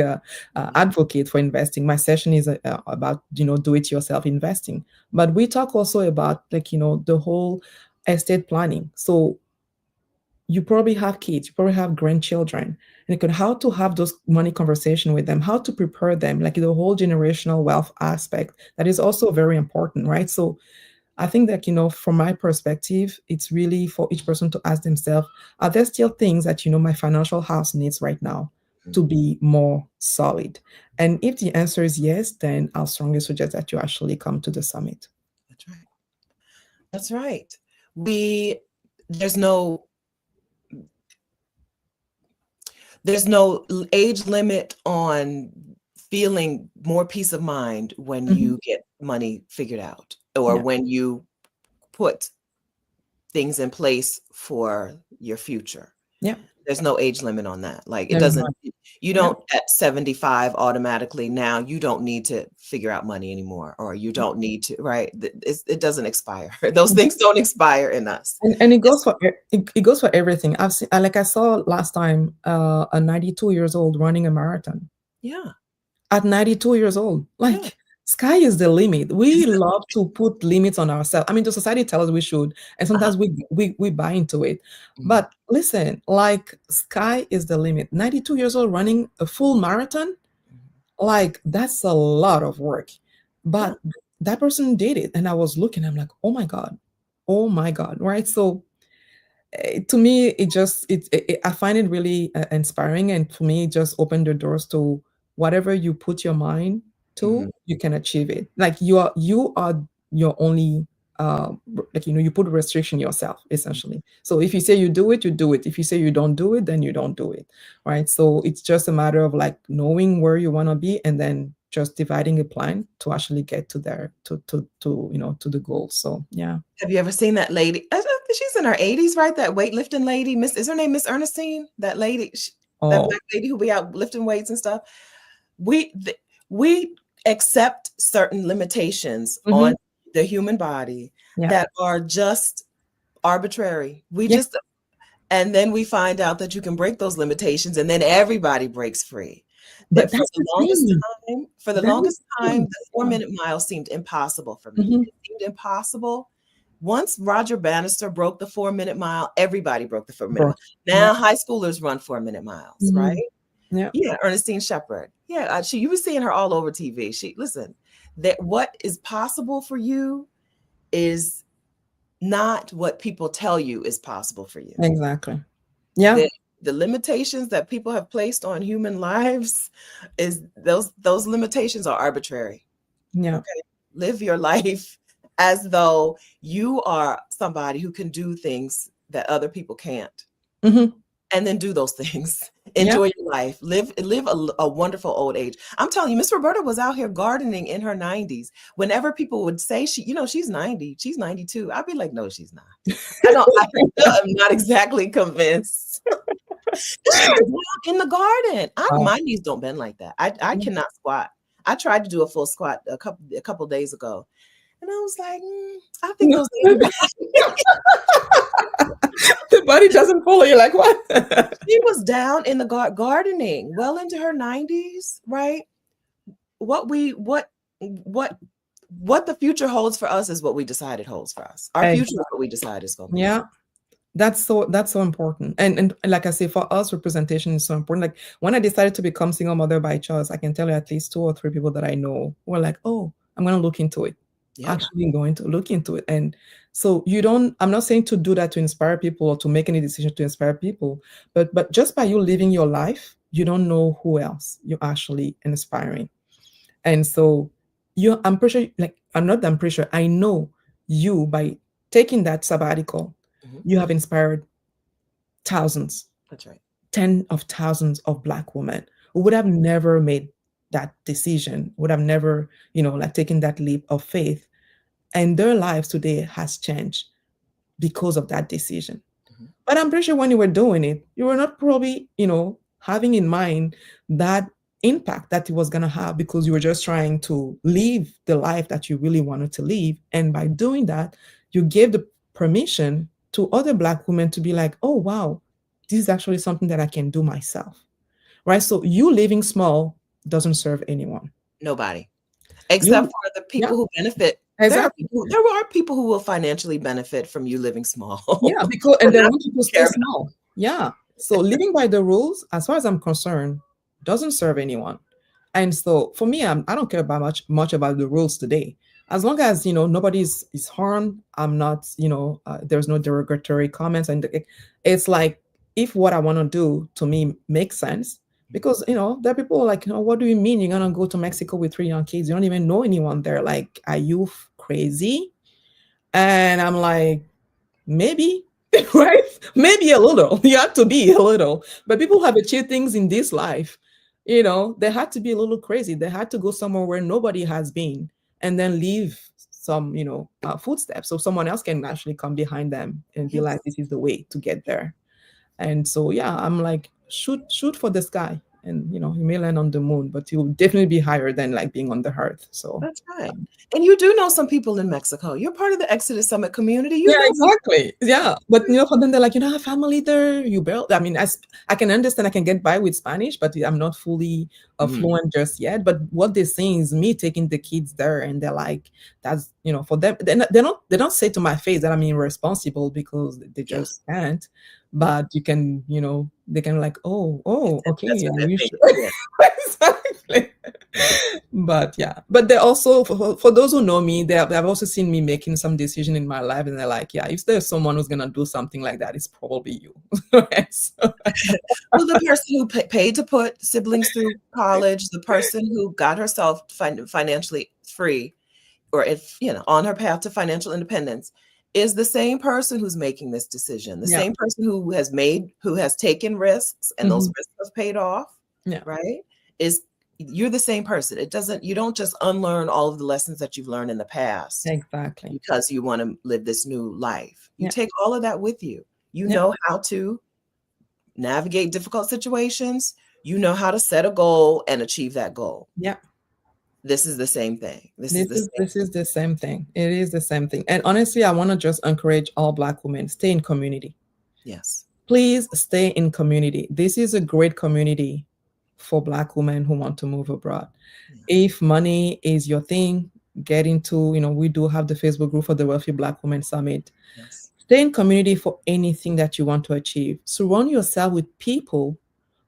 advocate for investing. My session is about do it yourself investing, but we talk also about, like, the whole estate planning. So you probably have kids, you probably have grandchildren, and how to have those money conversation with them, how to prepare them, like the whole generational wealth aspect, that is also very important, right? So I think that, from my perspective, it's really for each person to ask themselves, are there still things that, my financial house needs right now to be more solid? And if the answer is yes, then I'll strongly suggest that you actually come to the summit. That's right. That's right. There's no age limit on feeling more peace of mind when you get money figured out, or when you put things in place for your future. Yeah. There's no age limit on that. Like it There's doesn't, not. you don't at 75 automatically now, you don't need to figure out money anymore, or you don't need to, right? It doesn't expire. Those things don't expire in us. And it goes for it goes for everything. I've seen, like I saw last time, a 92 years old running a marathon. Yeah. At 92 years old, like, sky is the limit. We love to put limits on ourselves. I mean, the society tells us we should, and sometimes we buy into it. But listen, like, sky is the limit. 92 years old running a full marathon, like, that's a lot of work. But that person did it, and I was looking, I'm like, oh my God, right? So to me, I find it really inspiring, and for me, it just opened the doors to whatever you put your mind to, you can achieve it. Like, you are your only, like, you put a restriction yourself, essentially. So if you say you do it, you do it. If you say you don't do it, then you don't do it, right? So it's just a matter of, like, knowing where you want to be, and then just dividing a plan to actually get to there, to the goal. So yeah. Have you ever seen that lady? She's in her 80s, right? That weightlifting lady, is her name Miss Ernestine? That lady, that Black lady who be out lifting weights and stuff. We accept certain limitations on the human body that are just arbitrary. And then we find out that you can break those limitations, and then everybody breaks free. But for the longest time, the 4-minute mile seemed impossible for me. It seemed impossible. Once Roger Bannister broke the 4-minute mile, everybody broke the 4-minute mile. Now high schoolers run 4-minute miles, right? Yeah, Ernestine Shepherd. Yeah, you were seeing her all over TV. Listen, that what is possible for you is not what people tell you is possible for you. Exactly. Yeah. The limitations that people have placed on human lives, is those limitations are arbitrary. Yeah. Okay? Live your life as though you are somebody who can do things that other people can't. And then do those things. Enjoy your life. Live a wonderful old age. I'm telling you, Miss Roberta was out here gardening in her 90s. Whenever people would say she's 90, she's 92, I'd be like, no, she's not. I'm not exactly convinced. She was out in the garden. My knees don't bend like that. I cannot squat. I tried to do a full squat a couple days ago, and I was like, I think those the body doesn't follow you. Like, what? She was down in the gardening, well into her 90s, right? What the future holds for us is what we decide it holds for us. Our future is what we decide is going to be. Yeah. That's so important. And like I say, for us, representation is so important. Like when I decided to become single mother by choice, I can tell you at least 2 or 3 people that I know were like, oh, I'm going to look into it. Yep. Actually going to look into it. And so I'm not saying to do that to inspire people or to make any decision to inspire people, but just by you living your life, you don't know who else you're actually inspiring. And so I'm pretty sure, like, I'm pretty sure, I know you, by taking that sabbatical, you have inspired thousands. That's right. Tens of thousands of Black women who would have never made that decision, would have never, like taken that leap of faith. And their lives today has changed because of that decision. But I'm pretty sure when you were doing it, you were not probably, having in mind that impact that it was going to have, because you were just trying to live the life that you really wanted to live. And by doing that, you gave the permission to other Black women to be like, oh, wow, this is actually something that I can do myself. Right. So you living small doesn't serve anyone. Nobody. Except for the people who benefit. Exactly. There are people who will financially benefit from you living small. Yeah, because and they want you to stay small. Yeah. So living by the rules, as far as I'm concerned, doesn't serve anyone. And so for me, I don't care about much about the rules today. As long as nobody is harmed, I'm not, there's no derogatory comments, and it's like, if what I want to do to me makes sense, because there are people who are like, what do you mean you're gonna go to Mexico with 3 young kids? You don't even know anyone there. Like, are you crazy? And I'm like, maybe, right? Maybe a little. You have to be a little. But people who have achieved things in this life, they had to be a little crazy. They had to go somewhere where nobody has been, and then leave some, footsteps, so someone else can actually come behind them and be like, this is the way to get there. And so, yeah, I'm like, shoot for the sky, and you may land on the moon, but you'll definitely be higher than like being on the earth. So that's right. And you do know some people in Mexico. You're part of the Exodus Summit community. Yeah, exactly. Yeah, but for them, they're like, I have family there. I mean, I can understand, I can get by with Spanish, but I'm not fully fluent just yet. But what they're saying is me taking the kids there, and they're like, that's for them. They don't say to my face that I'm irresponsible, because they just can't. But you can, they can like, oh, okay, yeah, you should. Exactly. But yeah, but they also, for those who know me, they've also seen me making some decision in my life, and they're like, yeah, if there's someone who's gonna do something like that, it's probably you. Well, the person who paid to put siblings through college, the person who got herself financially free, or if on her path to financial independence, is the same person who's making this decision. The same person who has taken risks, and those risks have paid off. Right? You're the same person. You don't just unlearn all of the lessons that you've learned in the past. Exactly. Because you want to live this new life. You take all of that with you. You know how to navigate difficult situations. You know how to set a goal and achieve that goal. Yeah. This is the same thing. This is the same thing. It is the same thing. And honestly, I want to just encourage all Black women, stay in community. Yes. Please stay in community. This is a great community for Black women who want to move abroad. If money is your thing, get into, we do have the Facebook group for the Wealthy Black Women Summit. Yes. Stay in community for anything that you want to achieve. Surround yourself with people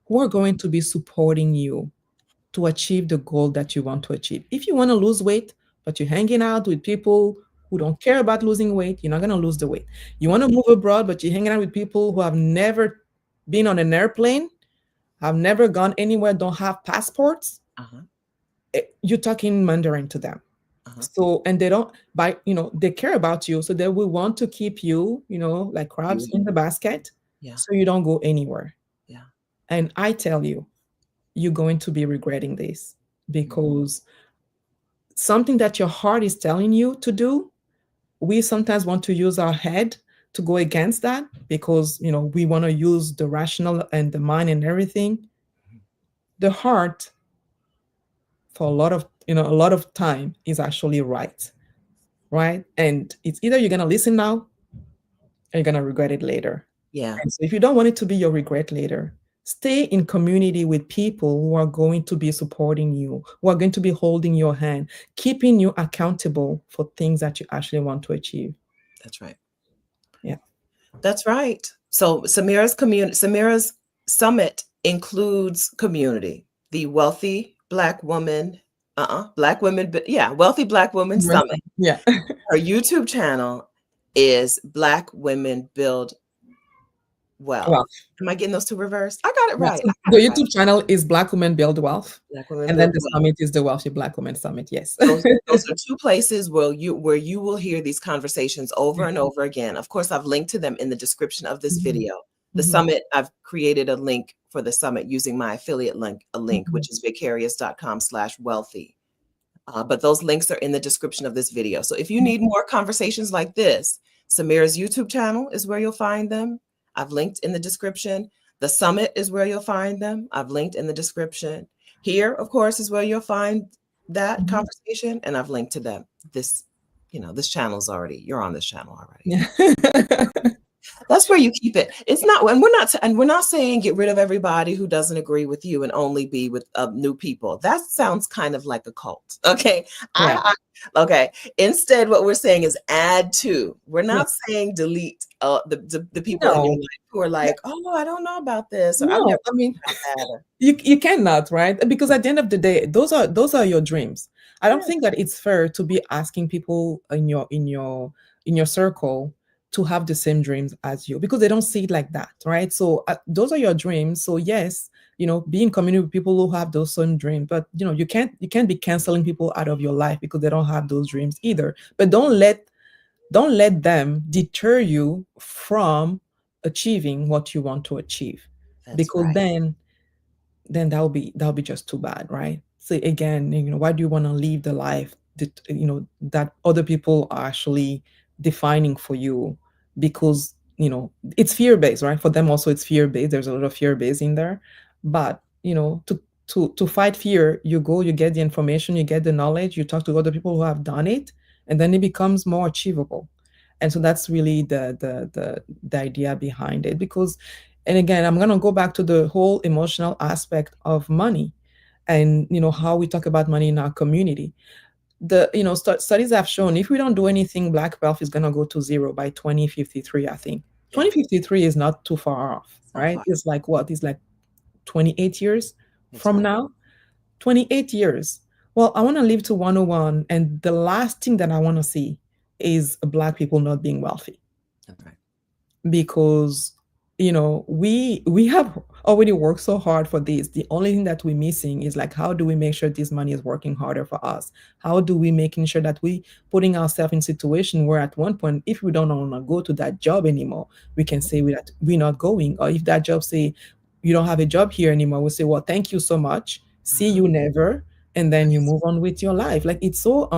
who are going to be supporting you to achieve the goal that you want to achieve. If you want to lose weight, but you're hanging out with people who don't care about losing weight, you're not going to lose the weight. You want to move abroad, but you're hanging out with people who have never been on an airplane, have never gone anywhere, don't have passports. You're talking Mandarin to them. So, and they don't they care about you. So they will want to keep you, like crabs in the basket. So you don't go anywhere. Yeah. And I tell you, you're going to be regretting this, because something that your heart is telling you to do, we sometimes want to use our head to go against that, because, we want to use the rational and the mind and everything. The heart, for a lot of time, is actually right. And it's either you're going to listen now, or you're going to regret it later. Yeah. And so if you don't want it to be your regret later, stay in community with people who are going to be supporting you, who are going to be holding your hand, keeping you accountable for things that you actually want to achieve. That's right. Yeah. That's right. So Samira's summit includes community, the wealthy Black woman, Black women, but yeah, wealthy Black woman summit. Yeah. Her YouTube channel is Black Women Build Wealth. Wealth. Am I getting those two reversed? I got it Yeah. right. So I the got it right. YouTube channel is Black Women Build Wealth. Black Women And then Build the Wealth. summit is the Wealthy Black Women Summit. Yes. Those are two places where you will hear these conversations over and over again. Of course, I've linked to them in the description of this Mhm. video. The Mhm. summit, I've created a link for the summit using my affiliate link, Mhm. which is vicarious.com/wealthy. But those links are in the description of this video. So if you need more conversations like this, Samira's YouTube channel is where you'll find them. I've linked in the description. The summit is where you'll find them. I've linked in the description. Here, of course, is where you'll find that Mhm. conversation, and I've linked to them. This, this channel's already, you're on this channel already. Yeah. That's where you keep it. It's not, and we're not saying get rid of everybody who doesn't agree with you and only be with new people. That sounds kind of like a cult. Okay. Yeah. Okay. Instead, what we're saying is add to. We're Yeah. not saying delete the people in your No. life who are like, oh, I don't know about this, or I've No, never I mean, thought about that. Or, you cannot, right? Because at the end of the day, those are your dreams. I don't yeah, think that it's fair to be asking people in your circle to have the same dreams as you, because they don't see it like that, right? So those are your dreams. So yes, be in community with people who have those same dreams, but you can't be canceling people out of your life because they don't have those dreams either. But don't let them deter you from achieving what you want to achieve, that's because right. then that'll be just too bad, right? So again, why do you want to live the life that other people are actually defining for you? Because it's fear based, right? For them also, it's fear based. There's a lot of fear based in there. But to fight fear, you go, you get the information, you get the knowledge, you talk to other people who have done it, and then it becomes more achievable. And so that's really the idea behind it. Because, and again, I'm going to go back to the whole emotional aspect of money, and how we talk about money in our community. The studies have shown, if we don't do anything, Black wealth is going to go to zero by 2053. I think Yeah, 2053 is not too far off, it's not right? far. It's like what? It's like 28 years That's from right. now. 28 years. Well, I want to live to 101, and the last thing that I want to see is Black people not being wealthy, That's right. because we have already worked so hard for this. The only thing that we're missing is, like, how do we make sure this money is working harder for us? How do we making sure that we putting ourselves in situation where at one point, if we don't want to go to that job anymore, we can say that we're not going. Or if that job say you don't have a job here anymore, we say, well, thank you so much, see Uh-huh. you never, and then you Yes. move on with your life. Like, it's so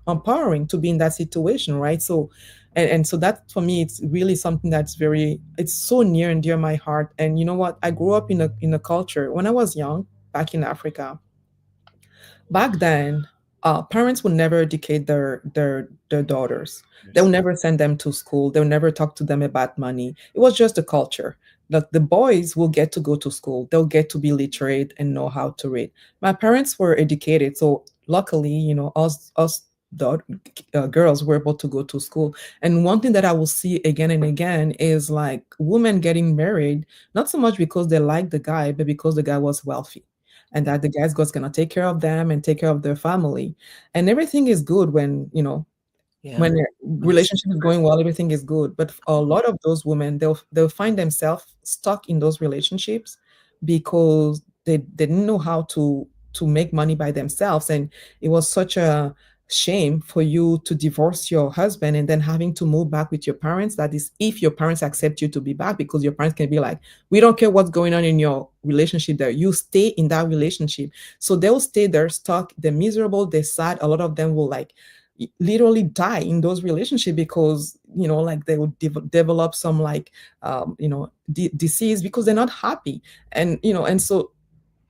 empowering to be in that situation, right? So and so that, for me, it's really something it's so near and dear my heart. And you know what, I grew up in a culture when I was young, back in Africa. Back then, parents would never educate their daughters. They would Understood. never send them to school. They would never talk to them about money. It was just a culture that the boys will get to go to school. They'll get to be literate and know how to read. My parents were educated, so luckily, us the girls were able to go to school. And one thing that I will see again and again is, like, women getting married, not so much because they like the guy, but because the guy was wealthy, and Yeah. that the guy's God's gonna take care of them and take care of their family. And everything is good when Yeah. when their When it's relationship is going well, everything is good. But a lot of those women, they'll find themselves stuck in those relationships because they didn't know how to make money by themselves. And it was such a shame for you to divorce your husband and then having to move back with your parents. That is, if your parents accept you to be back, because your parents can be like, we don't care what's going on in your relationship there, you stay in that relationship. So they'll stay there stuck, they're miserable, they're sad. A lot of them will, like, literally die in those relationships because like they would develop some, like, disease because they're not happy. And so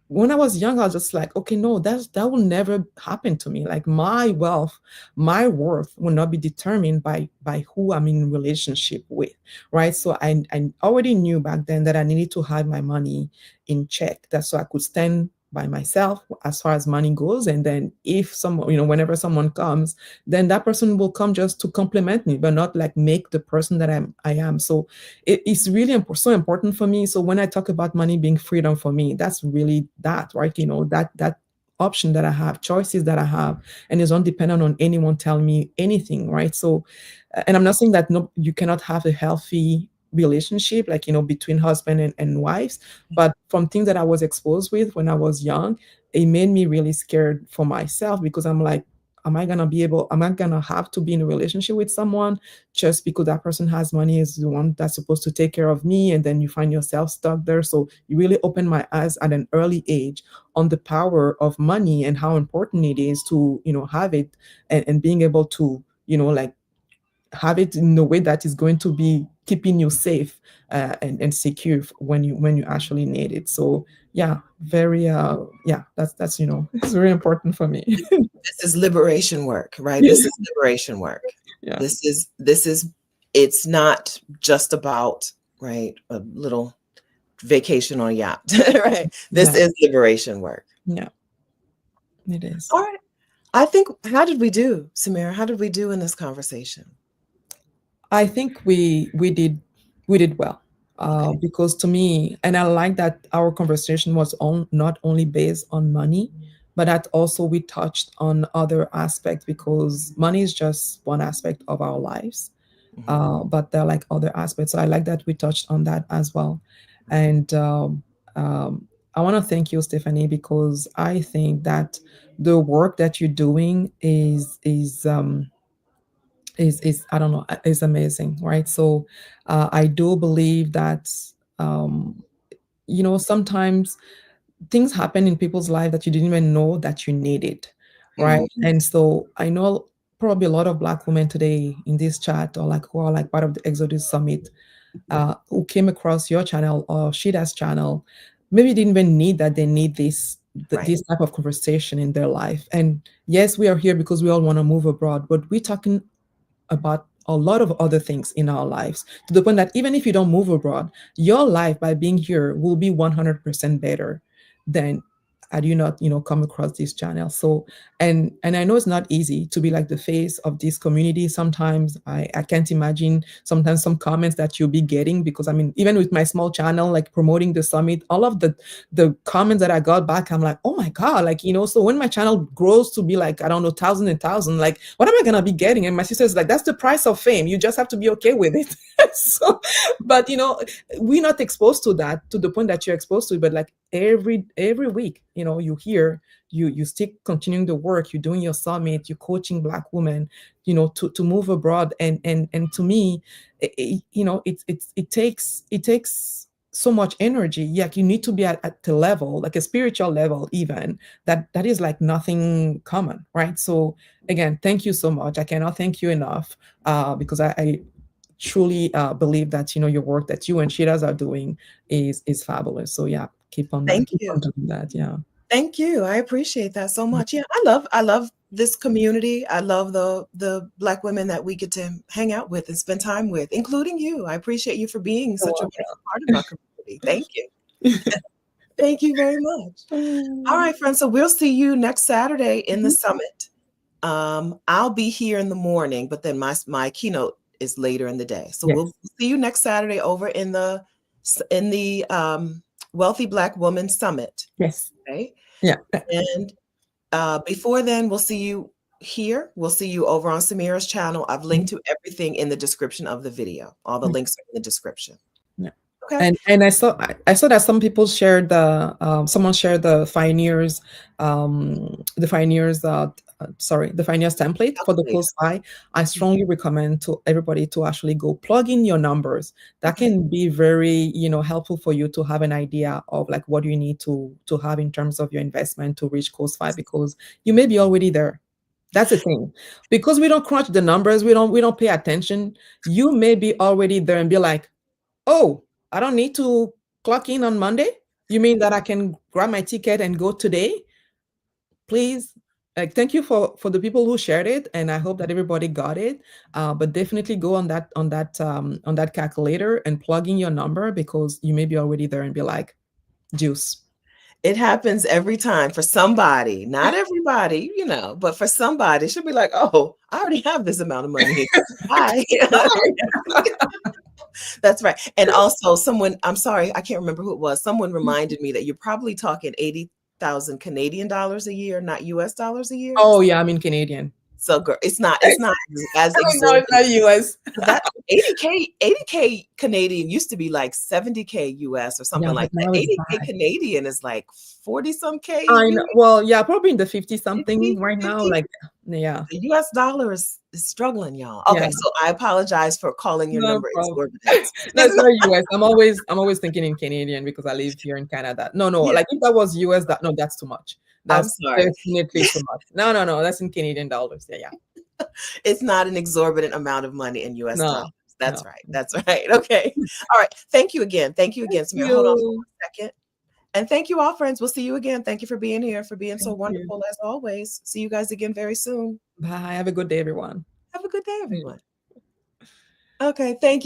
when I was young, I was just like, okay, no, that will never happen to me. Like, my wealth, my worth will not be determined by who I'm in relationship with, right? So I already knew back then that I needed to have my money in check. That's so I could stand by myself as far as money goes. And then if someone, whenever someone comes, then that person will come just to compliment me, but not like make the person that I am. So it's really so important for me. So when I talk about money being freedom for me, that's really that, right? That option that I have, choices that I have, and is undependent on anyone telling me anything, right? So, and I'm not saying that no, you cannot have a healthy relationship, like, between husband and wives, but from things that I was exposed with when I was young, it made me really scared for myself, because I'm like, am I gonna have to be in a relationship with someone just because that person has money, is the one that's supposed to take care of me, and then you find yourself stuck there. So you really opened my eyes at an early age on the power of money and how important it is to, have it, and being able to, like, have it in a way that is going to be keeping you safe, and secure when you actually need it. So yeah, very yeah, that's it's very important for me. This is liberation work, right? Yeah. This is liberation work. Yeah. This is it's not just about, right, a little vacation on a yacht, right? This Yeah. is liberation work. Yeah, it is. All right. I think, how did we do, Samira? How did we do in this conversation? I think we did well, Okay. because to me, and I like that our conversation was not only based on money, but that also we touched on other aspects, because money is just one aspect of our lives, Mhm. but there are like other aspects. So I like that we touched on that as well, and um, I want to thank you, Stephanie, because I think that the work that you're doing is I don't know, is amazing, right? So I do believe that um, sometimes things happen in people's life that you didn't even know that you needed, right? Mhm. And so I know probably a lot of Black women today in this chat, or like who are like part of the Exodus Summit, who came across your channel or Shida's channel, maybe didn't even need that. They need Right. this type of conversation in their life. And yes, we are here because we all want to move abroad, but we're talking about a lot of other things in our lives, to the point that even if you don't move abroad, your life by being here will be 100% better than had you not, come across this channel. So, and I know it's not easy to be like the face of this community. Sometimes I can't imagine sometimes some comments that you'll be getting, because I mean, even with my small channel, like promoting the summit, all of the comments that I got back, I'm like, oh my God, like, so when my channel grows to be like, I don't know, thousand and thousand, like, what am I gonna be getting? And my sister's like, that's the price of fame. You just have to be okay with it. So, but we're not exposed to that to the point that you're exposed to it. But like every week, you hear you still continuing the work, you're doing your summit, you're coaching Black women, to move abroad. And to me, it takes so much energy. Yeah, you need to be at the level, like a spiritual level, even that is like nothing common, right? So again, thank you so much. I cannot thank you enough, because I truly believe that your work that you and Shiraz are doing is fabulous. So yeah, keep on Thank keep on you. doing that. Yeah. Thank you. I appreciate that so much. Yeah, I love this community. I love the Black women that we get to hang out with and spend time with, including you. I appreciate you for being You're such a wonderful part of our community. Thank you. welcome. Thank you very much. All right, friends. So we'll see you next Saturday in the summit. I'll be here in the morning, but then my keynote is later in the day. So we'll Yes. see you next Saturday over in the Wealthy Black Woman Summit. Yes. Okay. Yeah. And before then, we'll see you here. We'll see you over on Samira's channel. I've linked to everything in the description of the video. All the links are in the description. Yeah. Okay. And I saw that some people shared someone shared the Pioneers template for the Calculator. close by. I strongly recommend to everybody to actually go plug in your numbers. That Okay. can be very, helpful for you to have an idea of like what you need to have in terms of your investment to reach close five, because you may be already there. That's the thing. Because we don't crunch the numbers, we don't pay attention. You may be already there and be like, oh, I don't need to clock in on Monday? You mean that I can grab my ticket and go today? Please, like, thank you for the people who shared it, and I hope that everybody got it. But definitely go on that calculator and plug in your number, because you may be already there and be like, juice. It happens every time for somebody, not everybody, but for somebody, she'll be like, oh, I already have this amount of money. Bye. That's right. And also I'm sorry, I can't remember who it was. Someone reminded me that you're probably talking 80,000 Canadian dollars a year, not US dollars a year. Oh yeah, I'm in Canadian. So girl, it's not as No, exorbitant. it's not US. That 80K Canadian used to be like 70K US or something like that. 80K Canadian is like 40 some K. I know. Well, yeah, probably in the 50 something 50, right now. 50? Like, yeah. The US dollar is struggling, y'all. Okay, Yeah. so I apologize for calling your number exorbitant. No, it's not US. I'm always thinking in Canadian because I live here in Canada. No, Yeah. like if that was US, that's too much. That's I'm sorry. Definitely too much. No, that's in Canadian dollars. Yeah. It's not an exorbitant amount of money in US dollars. That's No. right. That's right. Okay. All right. Thank you again. Samira. Hold on for 1 second. And thank you all, friends. We'll see you again. Thank you for being here, for being so wonderful as always. See you guys again very soon. Bye. Have a good day, everyone. Have a good day, everyone. Okay. Thank you.